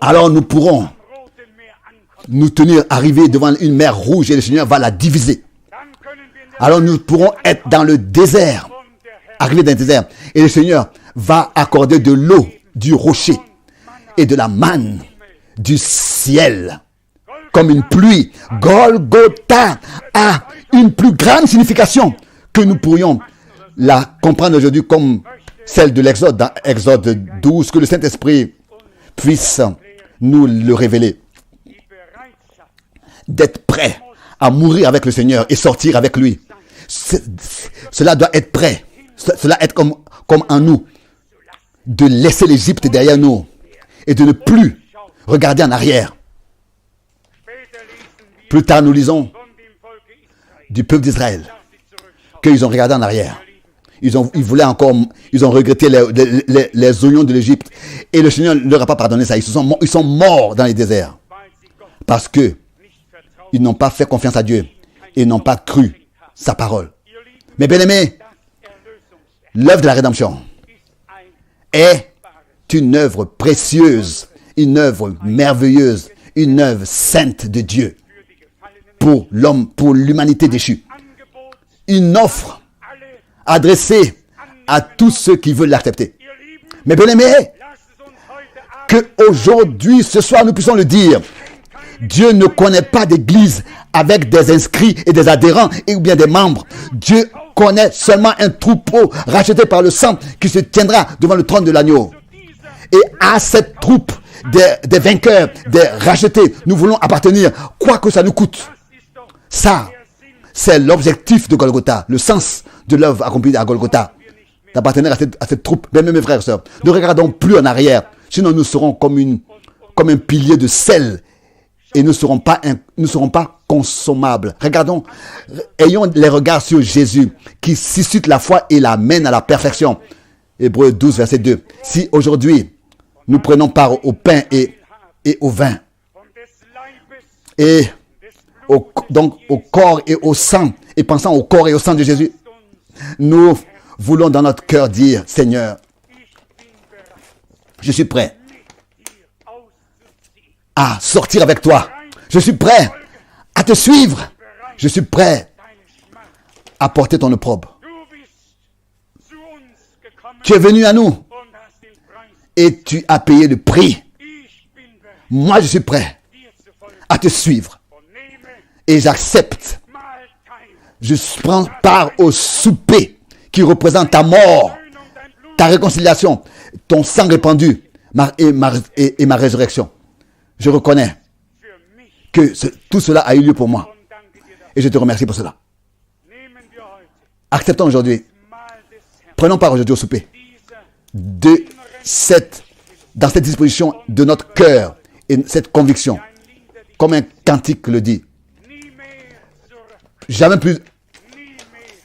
Alors nous pourrons nous tenir, arriver devant une mer rouge et le Seigneur va la diviser. Alors nous pourrons être dans le désert, arriver dans le désert, et le Seigneur va accorder de l'eau du rocher et de la manne du ciel, comme une pluie. Golgotha a une plus grande signification que nous pourrions la comprendre aujourd'hui comme celle de l'Exode, dans Exode 12, que le Saint-Esprit puisse nous le révéler. D'être prêt à mourir avec le Seigneur et sortir avec lui. Cela doit être prêt. Cela être comme en nous. De laisser l'Égypte derrière nous et de ne plus regarder en arrière. Plus tard, nous lisons du peuple d'Israël qu'ils ont regardé en arrière. Ils ont regretté les oignons de l'Égypte. Et le Seigneur ne leur a pas pardonné ça. Ils sont morts dans les déserts. Parce que ils n'ont pas fait confiance à Dieu. Ils n'ont pas cru sa parole. Mais bien aimés, l'œuvre de la rédemption est une œuvre précieuse, une œuvre merveilleuse, une œuvre sainte de Dieu pour l'homme, pour l'humanité déchue. Une offre adressée à tous ceux qui veulent l'accepter. Mais bien aimés, que aujourd'hui, ce soir, nous puissions le dire. Dieu ne connaît pas d'église avec des inscrits et des adhérents ou bien des membres. Dieu connaît seulement un troupeau racheté par le sang qui se tiendra devant le trône de l'agneau. Et à cette troupe des vainqueurs, des rachetés, nous voulons appartenir, quoi que ça nous coûte. Ça, c'est l'objectif de Golgotha, le sens de l'œuvre accomplie à Golgotha, d'appartenir à cette troupe. Bien, mes frères et sœurs, ne regardons plus en arrière, sinon nous serons comme un pilier de sel et ne seront pas consommables. Regardons, ayons les regards sur Jésus qui suscite la foi et l'amène à la perfection. Hébreux 12, verset 2. Si aujourd'hui, nous prenons part au pain et au vin, et donc au corps et au sang, et pensant au corps et au sang de Jésus, nous voulons dans notre cœur dire, Seigneur, je suis prêt à sortir avec toi. Je suis prêt à te suivre. Je suis prêt à porter ton opprobre. Tu es venu à nous et tu as payé le prix. Moi, je suis prêt à te suivre et j'accepte. Je prends part au souper qui représente ta mort, ta réconciliation, ton sang répandu et ma résurrection. Je reconnais que tout cela a eu lieu pour moi. Et je te remercie pour cela. Acceptons aujourd'hui. Prenons part aujourd'hui au souper. Dans cette disposition de notre cœur et cette conviction. Comme un cantique le dit. Jamais plus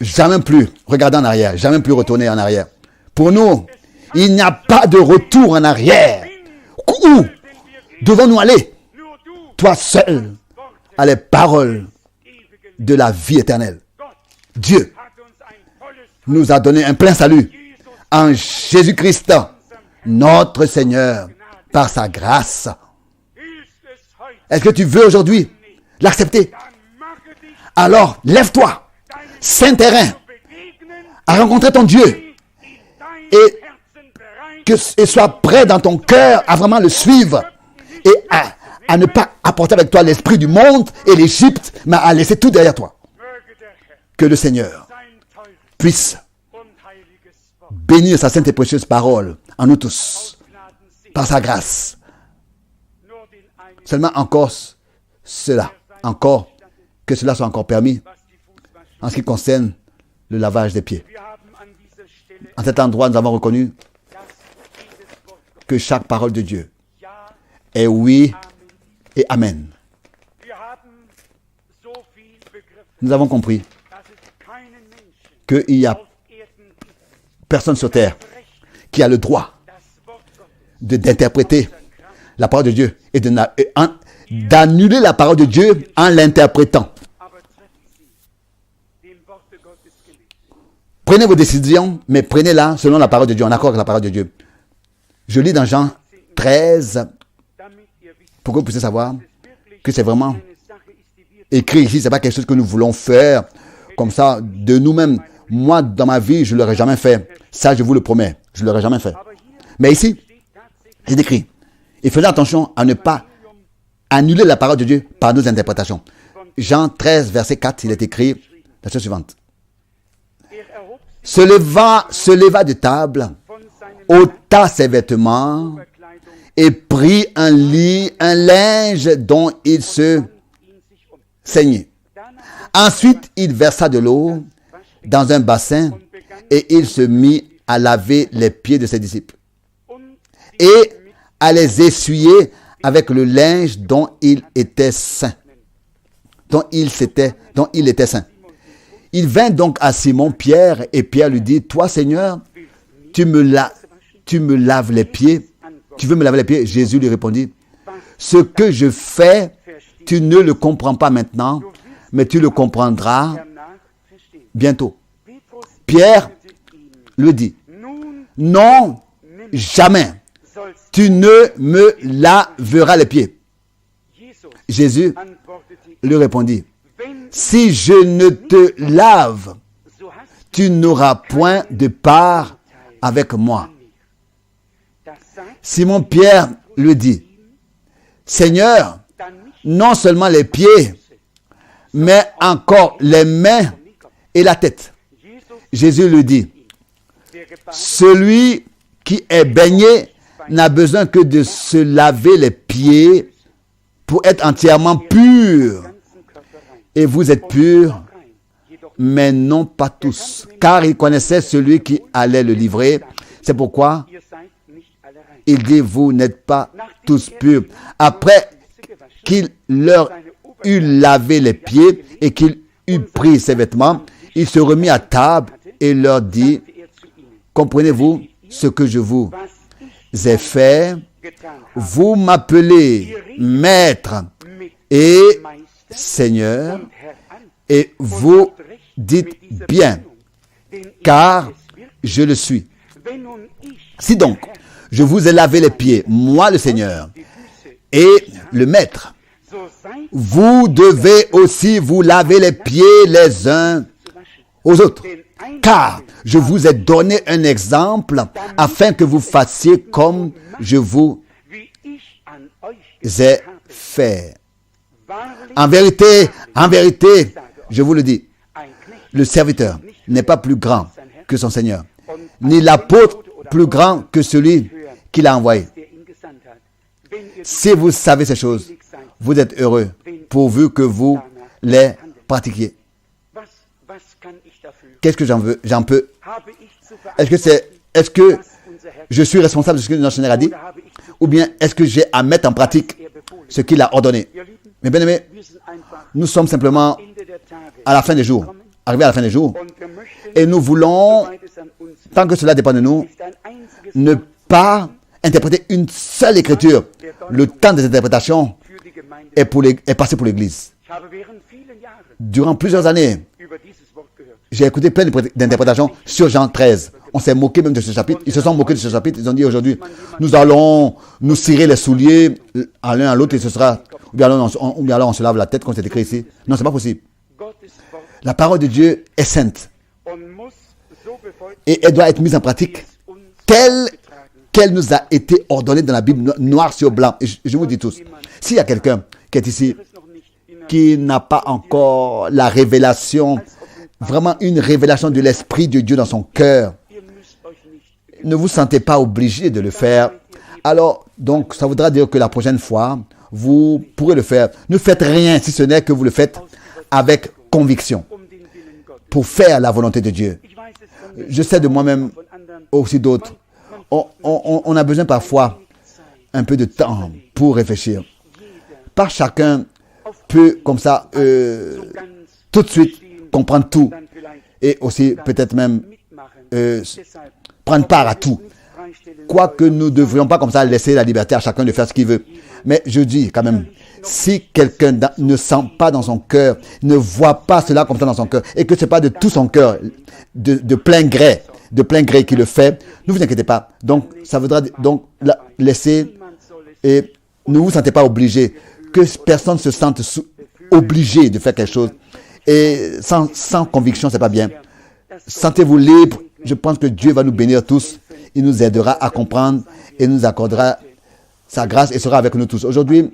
jamais plus regarder en arrière, jamais plus retourner en arrière. Pour nous, il n'y a pas de retour en arrière. Où devons-nous aller? Toi seul as les paroles de la vie éternelle. Dieu nous a donné un plein salut en Jésus-Christ, notre Seigneur, par sa grâce. Est-ce que tu veux aujourd'hui l'accepter? Alors, lève-toi, Saint-Terrain, à rencontrer ton Dieu et sois prêt dans ton cœur à vraiment le suivre et à ne pas apporter avec toi l'esprit du monde et l'Égypte, mais à laisser tout derrière toi. Que le Seigneur puisse bénir sa sainte et précieuse parole en nous tous, par sa grâce. Seulement encore cela, encore que cela soit encore permis en ce qui concerne le lavage des pieds. En cet endroit, nous avons reconnu que chaque parole de Dieu est oui et amen. Nous avons compris qu'il n'y a personne sur terre qui a le droit d'interpréter la parole de Dieu et d'annuler la parole de Dieu en l'interprétant. Prenez vos décisions, mais prenez-la selon la parole de Dieu, en accord avec la parole de Dieu. Je lis dans Jean 13, pour que vous puissiez savoir que c'est vraiment écrit ici. Ce n'est pas quelque chose que nous voulons faire comme ça de nous-mêmes. Moi, dans ma vie, je ne l'aurais jamais fait. Ça, je vous le promets, je ne l'aurais jamais fait. Mais ici, c'est écrit. Et faisons attention à ne pas annuler la parole de Dieu par nos interprétations. Jean 13, verset 4, il est écrit la chose suivante. Se leva de table, ôta ses vêtements et prit un linge dont il se saignait. Ensuite, il versa de l'eau dans un bassin et il se mit à laver les pieds de ses disciples et à les essuyer avec le linge dont il était saint. Dont il était saint. Il vint donc à Simon-Pierre et Pierre lui dit, « Toi, Seigneur, tu me laves les pieds. Tu veux me laver les pieds ?» Jésus lui répondit, « Ce que je fais, tu ne le comprends pas maintenant, mais tu le comprendras bientôt. » Pierre lui dit, « Non, jamais. Tu ne me laveras les pieds. » Jésus lui répondit, « Si je ne te lave, tu n'auras point de part avec moi. » Simon-Pierre lui dit, « Seigneur, non seulement les pieds, mais encore les mains et la tête. » Jésus lui dit, « Celui qui est baigné n'a besoin que de se laver les pieds pour être entièrement pur. Et vous êtes purs, mais non pas tous. » Car il connaissait celui qui allait le livrer. C'est pourquoi il dit, vous n'êtes pas tous purs. Après qu'il leur eut lavé les pieds et qu'il eut pris ses vêtements, il se remit à table et leur dit, comprenez-vous ce que je vous ai fait? Vous m'appelez Maître et Seigneur, et vous dites bien, car je le suis. Si donc, je vous ai lavé les pieds, moi le Seigneur, et le Maître, vous devez aussi vous laver les pieds les uns aux autres. Car je vous ai donné un exemple afin que vous fassiez comme je vous ai fait. En vérité, je vous le dis, le serviteur n'est pas plus grand que son Seigneur, ni l'apôtre plus grand que celui qui l'a envoyé. Si vous savez ces choses, vous êtes heureux, pourvu que vous les pratiquiez. Qu'est-ce que j'en peux? Est-ce que je suis responsable de ce que notre Seigneur a dit? Ou bien est-ce que j'ai à mettre en pratique ce qu'il a ordonné? Mes bien-aimés, nous sommes simplement à la fin des jours, arriver à la fin des jours. Et nous voulons, tant que cela dépend de nous, ne pas interpréter une seule écriture. Le temps des interprétations est passé pour l'Église. Durant plusieurs années, j'ai écouté plein d'interprétations sur Jean 13. On s'est moqué même de ce chapitre. Ils se sont moqués de ce chapitre. Ils ont dit aujourd'hui, nous allons nous cirer les souliers à l'un à l'autre et ce sera... Ou bien alors on se lave la tête comme c'est écrit ici. Non, c'est pas possible. La parole de Dieu est sainte. Et elle doit être mise en pratique telle qu'elle nous a été ordonnée dans la Bible, noir sur blanc. Et je vous dis tous, s'il y a quelqu'un qui est ici, qui n'a pas encore la révélation, vraiment une révélation de l'Esprit de Dieu dans son cœur, ne vous sentez pas obligé de le faire. Alors, donc, ça voudra dire que la prochaine fois, vous pourrez le faire. Ne faites rien si ce n'est que vous le faites avec conviction pour faire la volonté de Dieu. Je sais de moi-même, aussi d'autres, on a besoin parfois un peu de temps pour réfléchir. Pas chacun peut comme ça tout de suite comprendre tout et aussi peut-être même prendre part à tout. Quoique nous ne devrions pas comme ça laisser la liberté à chacun de faire ce qu'il veut. Mais je dis quand même, si quelqu'un ne sent pas dans son cœur, ne voit pas cela comme ça dans son cœur, et que ce n'est pas de tout son cœur, de plein gré qu'il le fait, ne vous inquiétez pas. Donc, ça voudra donc laisser, et ne vous sentez pas obligé, que personne se sente obligé de faire quelque chose. Et sans conviction, c'est pas bien. Sentez-vous libre. Je pense que Dieu va nous bénir tous. Il nous aidera à comprendre et nous accordera sa grâce et sera avec nous tous. Aujourd'hui,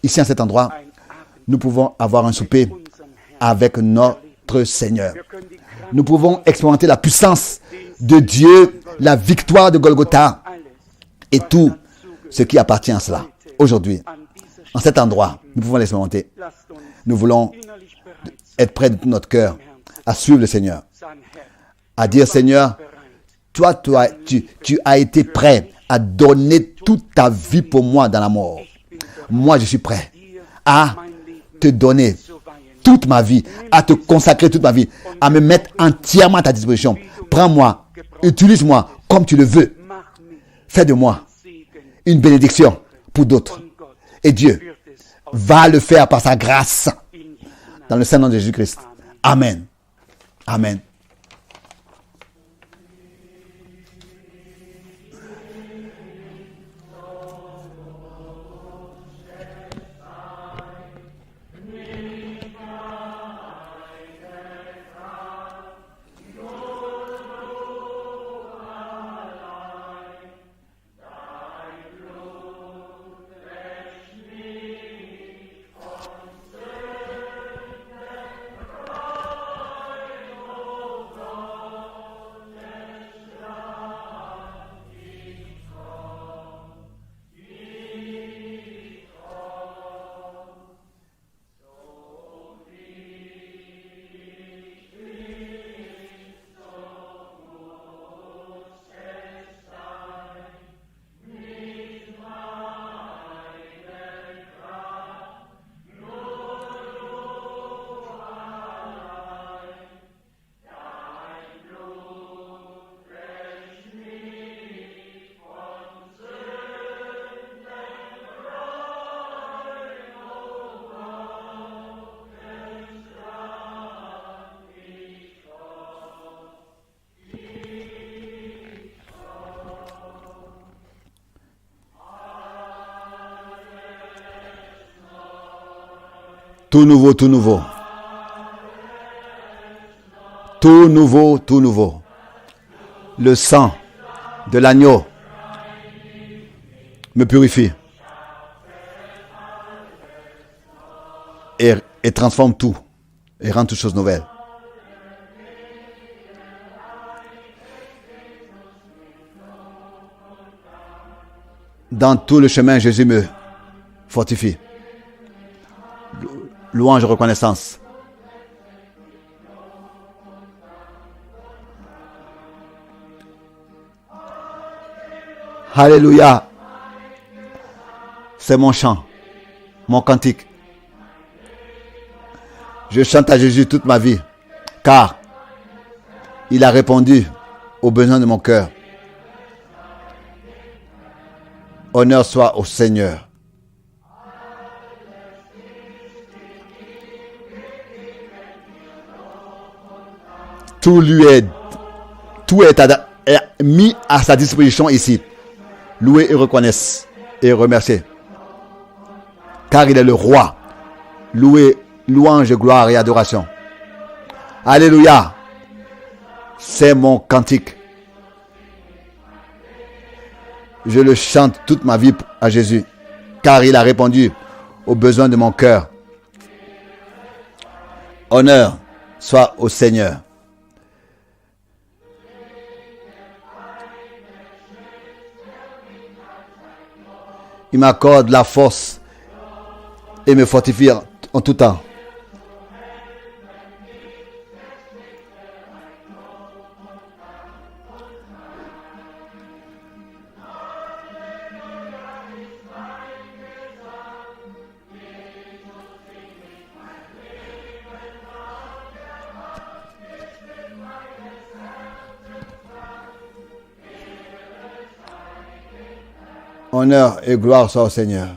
ici à cet endroit, nous pouvons avoir un souper avec notre Seigneur. Nous pouvons expérimenter la puissance de Dieu, la victoire de Golgotha et tout ce qui appartient à cela. Aujourd'hui, en cet endroit, nous pouvons l'expérimenter. Nous voulons être prêts de tout notre cœur à suivre le Seigneur, à dire Seigneur, toi, tu as été prêt à donner toute ta vie pour moi dans la mort. Moi, je suis prêt à te donner toute ma vie, à te consacrer toute ma vie, à me mettre entièrement à ta disposition. Prends-moi, utilise-moi comme tu le veux. Fais de moi une bénédiction pour d'autres. Et Dieu va le faire par sa grâce. Dans le Saint-Nom de Jésus-Christ. Amen. Amen. Tout nouveau, tout nouveau. Tout nouveau, tout nouveau. Le sang de l'agneau me purifie et transforme tout et rend toutes choses nouvelles. Dans tout le chemin, Jésus me fortifie. Louange et reconnaissance. Alléluia. C'est mon chant, mon cantique. Je chante à Jésus toute ma vie. car il a répondu aux besoins de mon cœur. Honneur soit au Seigneur. Tout est mis à sa disposition ici. Louez et reconnaissez et remerciez. Car il est le roi. Louez, louange, gloire et adoration. Alléluia. C'est mon cantique. Je le chante toute ma vie à Jésus. Car il a répondu aux besoins de mon cœur. Honneur soit au Seigneur. Il m'accorde la force et me fortifie en tout temps. Honneur et gloire soit au Seigneur.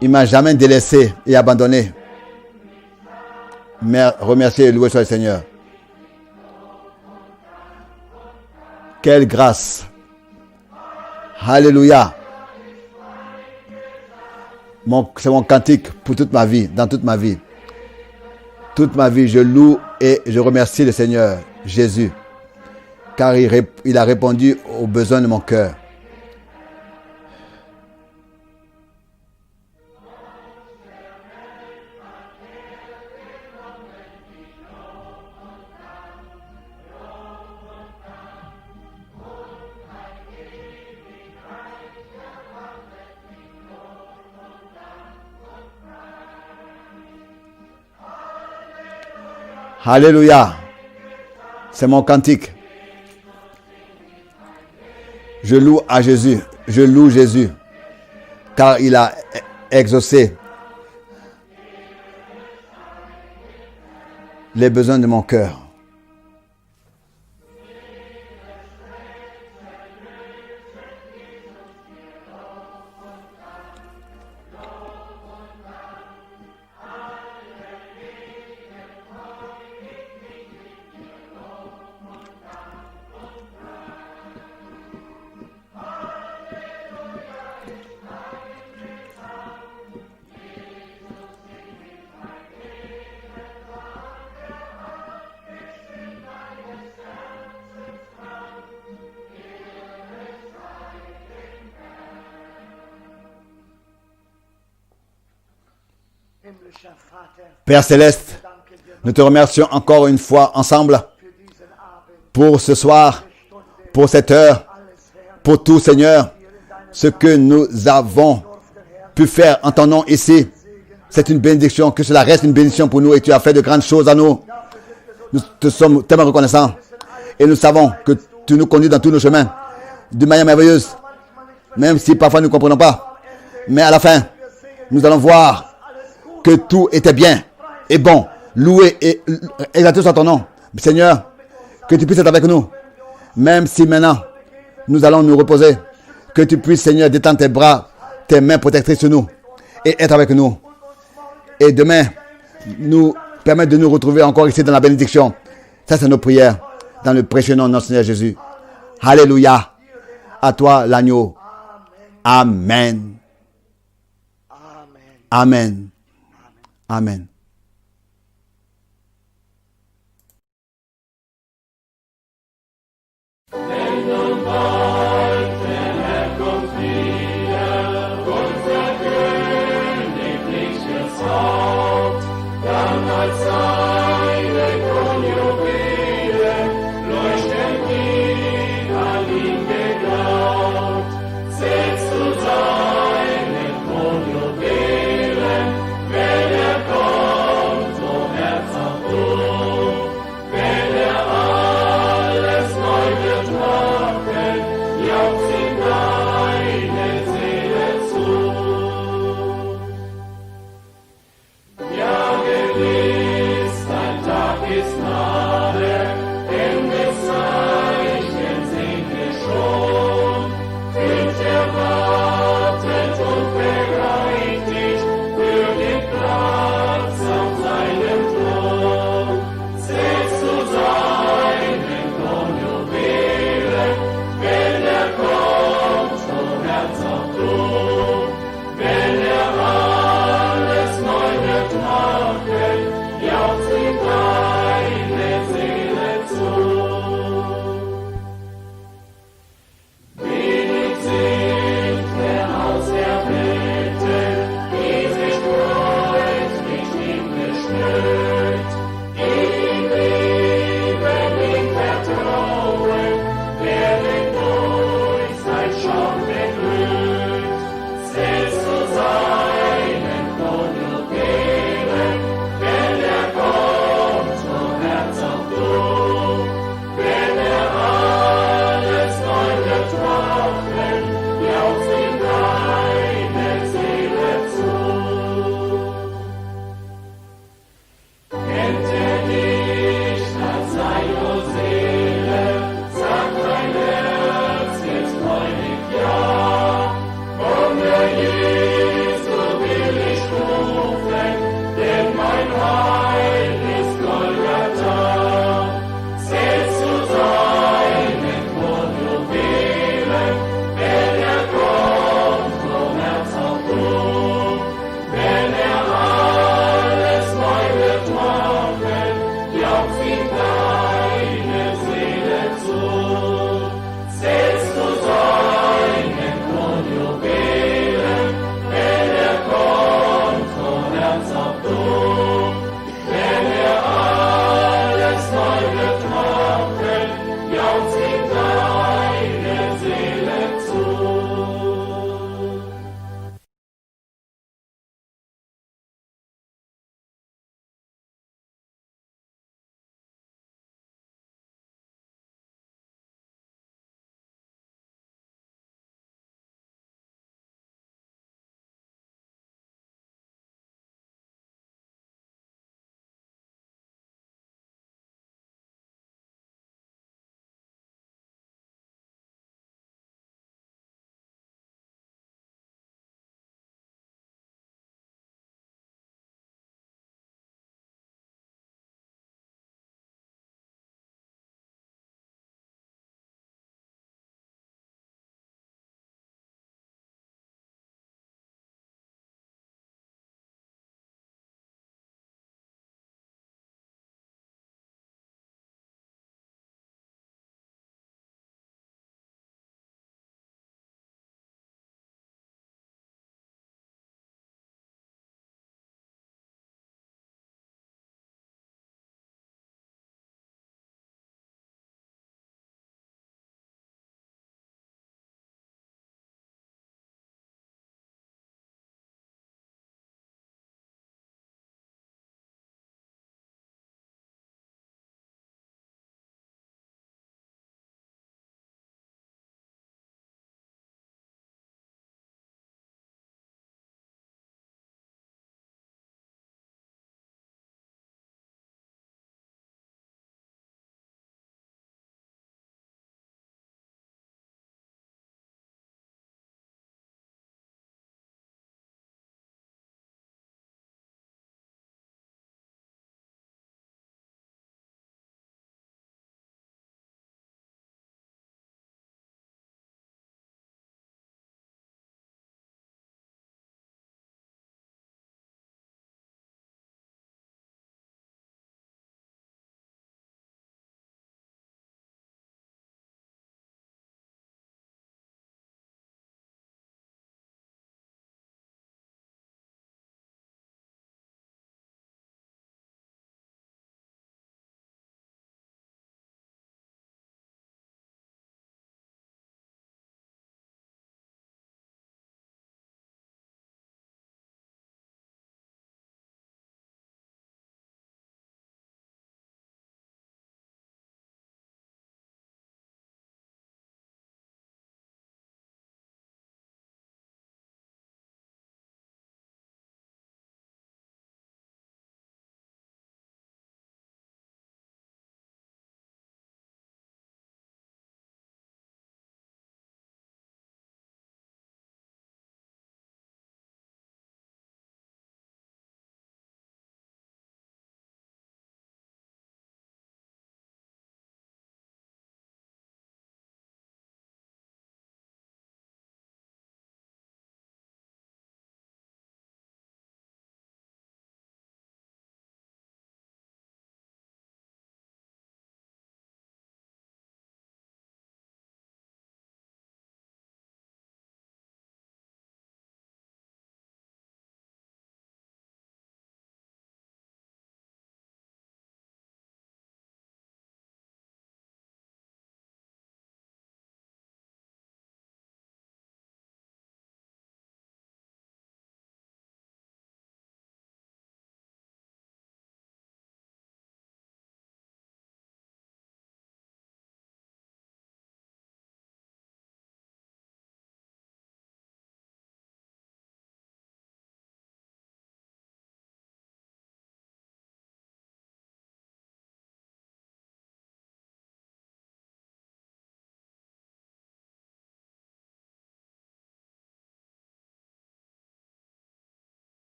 Il ne m'a jamais délaissé et abandonné. Mais remercier et louer soit le Seigneur. Quelle grâce. Alléluia. C'est mon cantique pour toute ma vie, dans toute ma vie. Toute ma vie, je loue et je remercie le Seigneur Jésus, car il a répondu aux besoins de mon cœur. Alléluia. C'est mon cantique. Je loue à Jésus. Je loue Jésus. Car il a exaucé les besoins de mon cœur. Père Céleste, nous te remercions encore une fois ensemble pour ce soir, pour cette heure, pour tout, Seigneur, ce que nous avons pu faire en ton nom ici. C'est une bénédiction, que cela reste une bénédiction pour nous et tu as fait de grandes choses à nous. Nous te sommes tellement reconnaissants et nous savons que tu nous conduis dans tous nos chemins de manière merveilleuse, même si parfois nous ne comprenons pas. Mais à la fin, nous allons voir que tout était bien et bon. Loué et exalté soit ton nom. Seigneur, que tu puisses être avec nous. Même si maintenant, nous allons nous reposer. Que tu puisses, Seigneur, détendre tes bras, tes mains protectrices sur nous. Et être avec nous. Et demain, nous permettre de nous retrouver encore ici dans la bénédiction. Ça, c'est nos prières. Dans le précieux nom de notre Seigneur Jésus. Alléluia. À toi, l'agneau. Amen. Amen. Amen.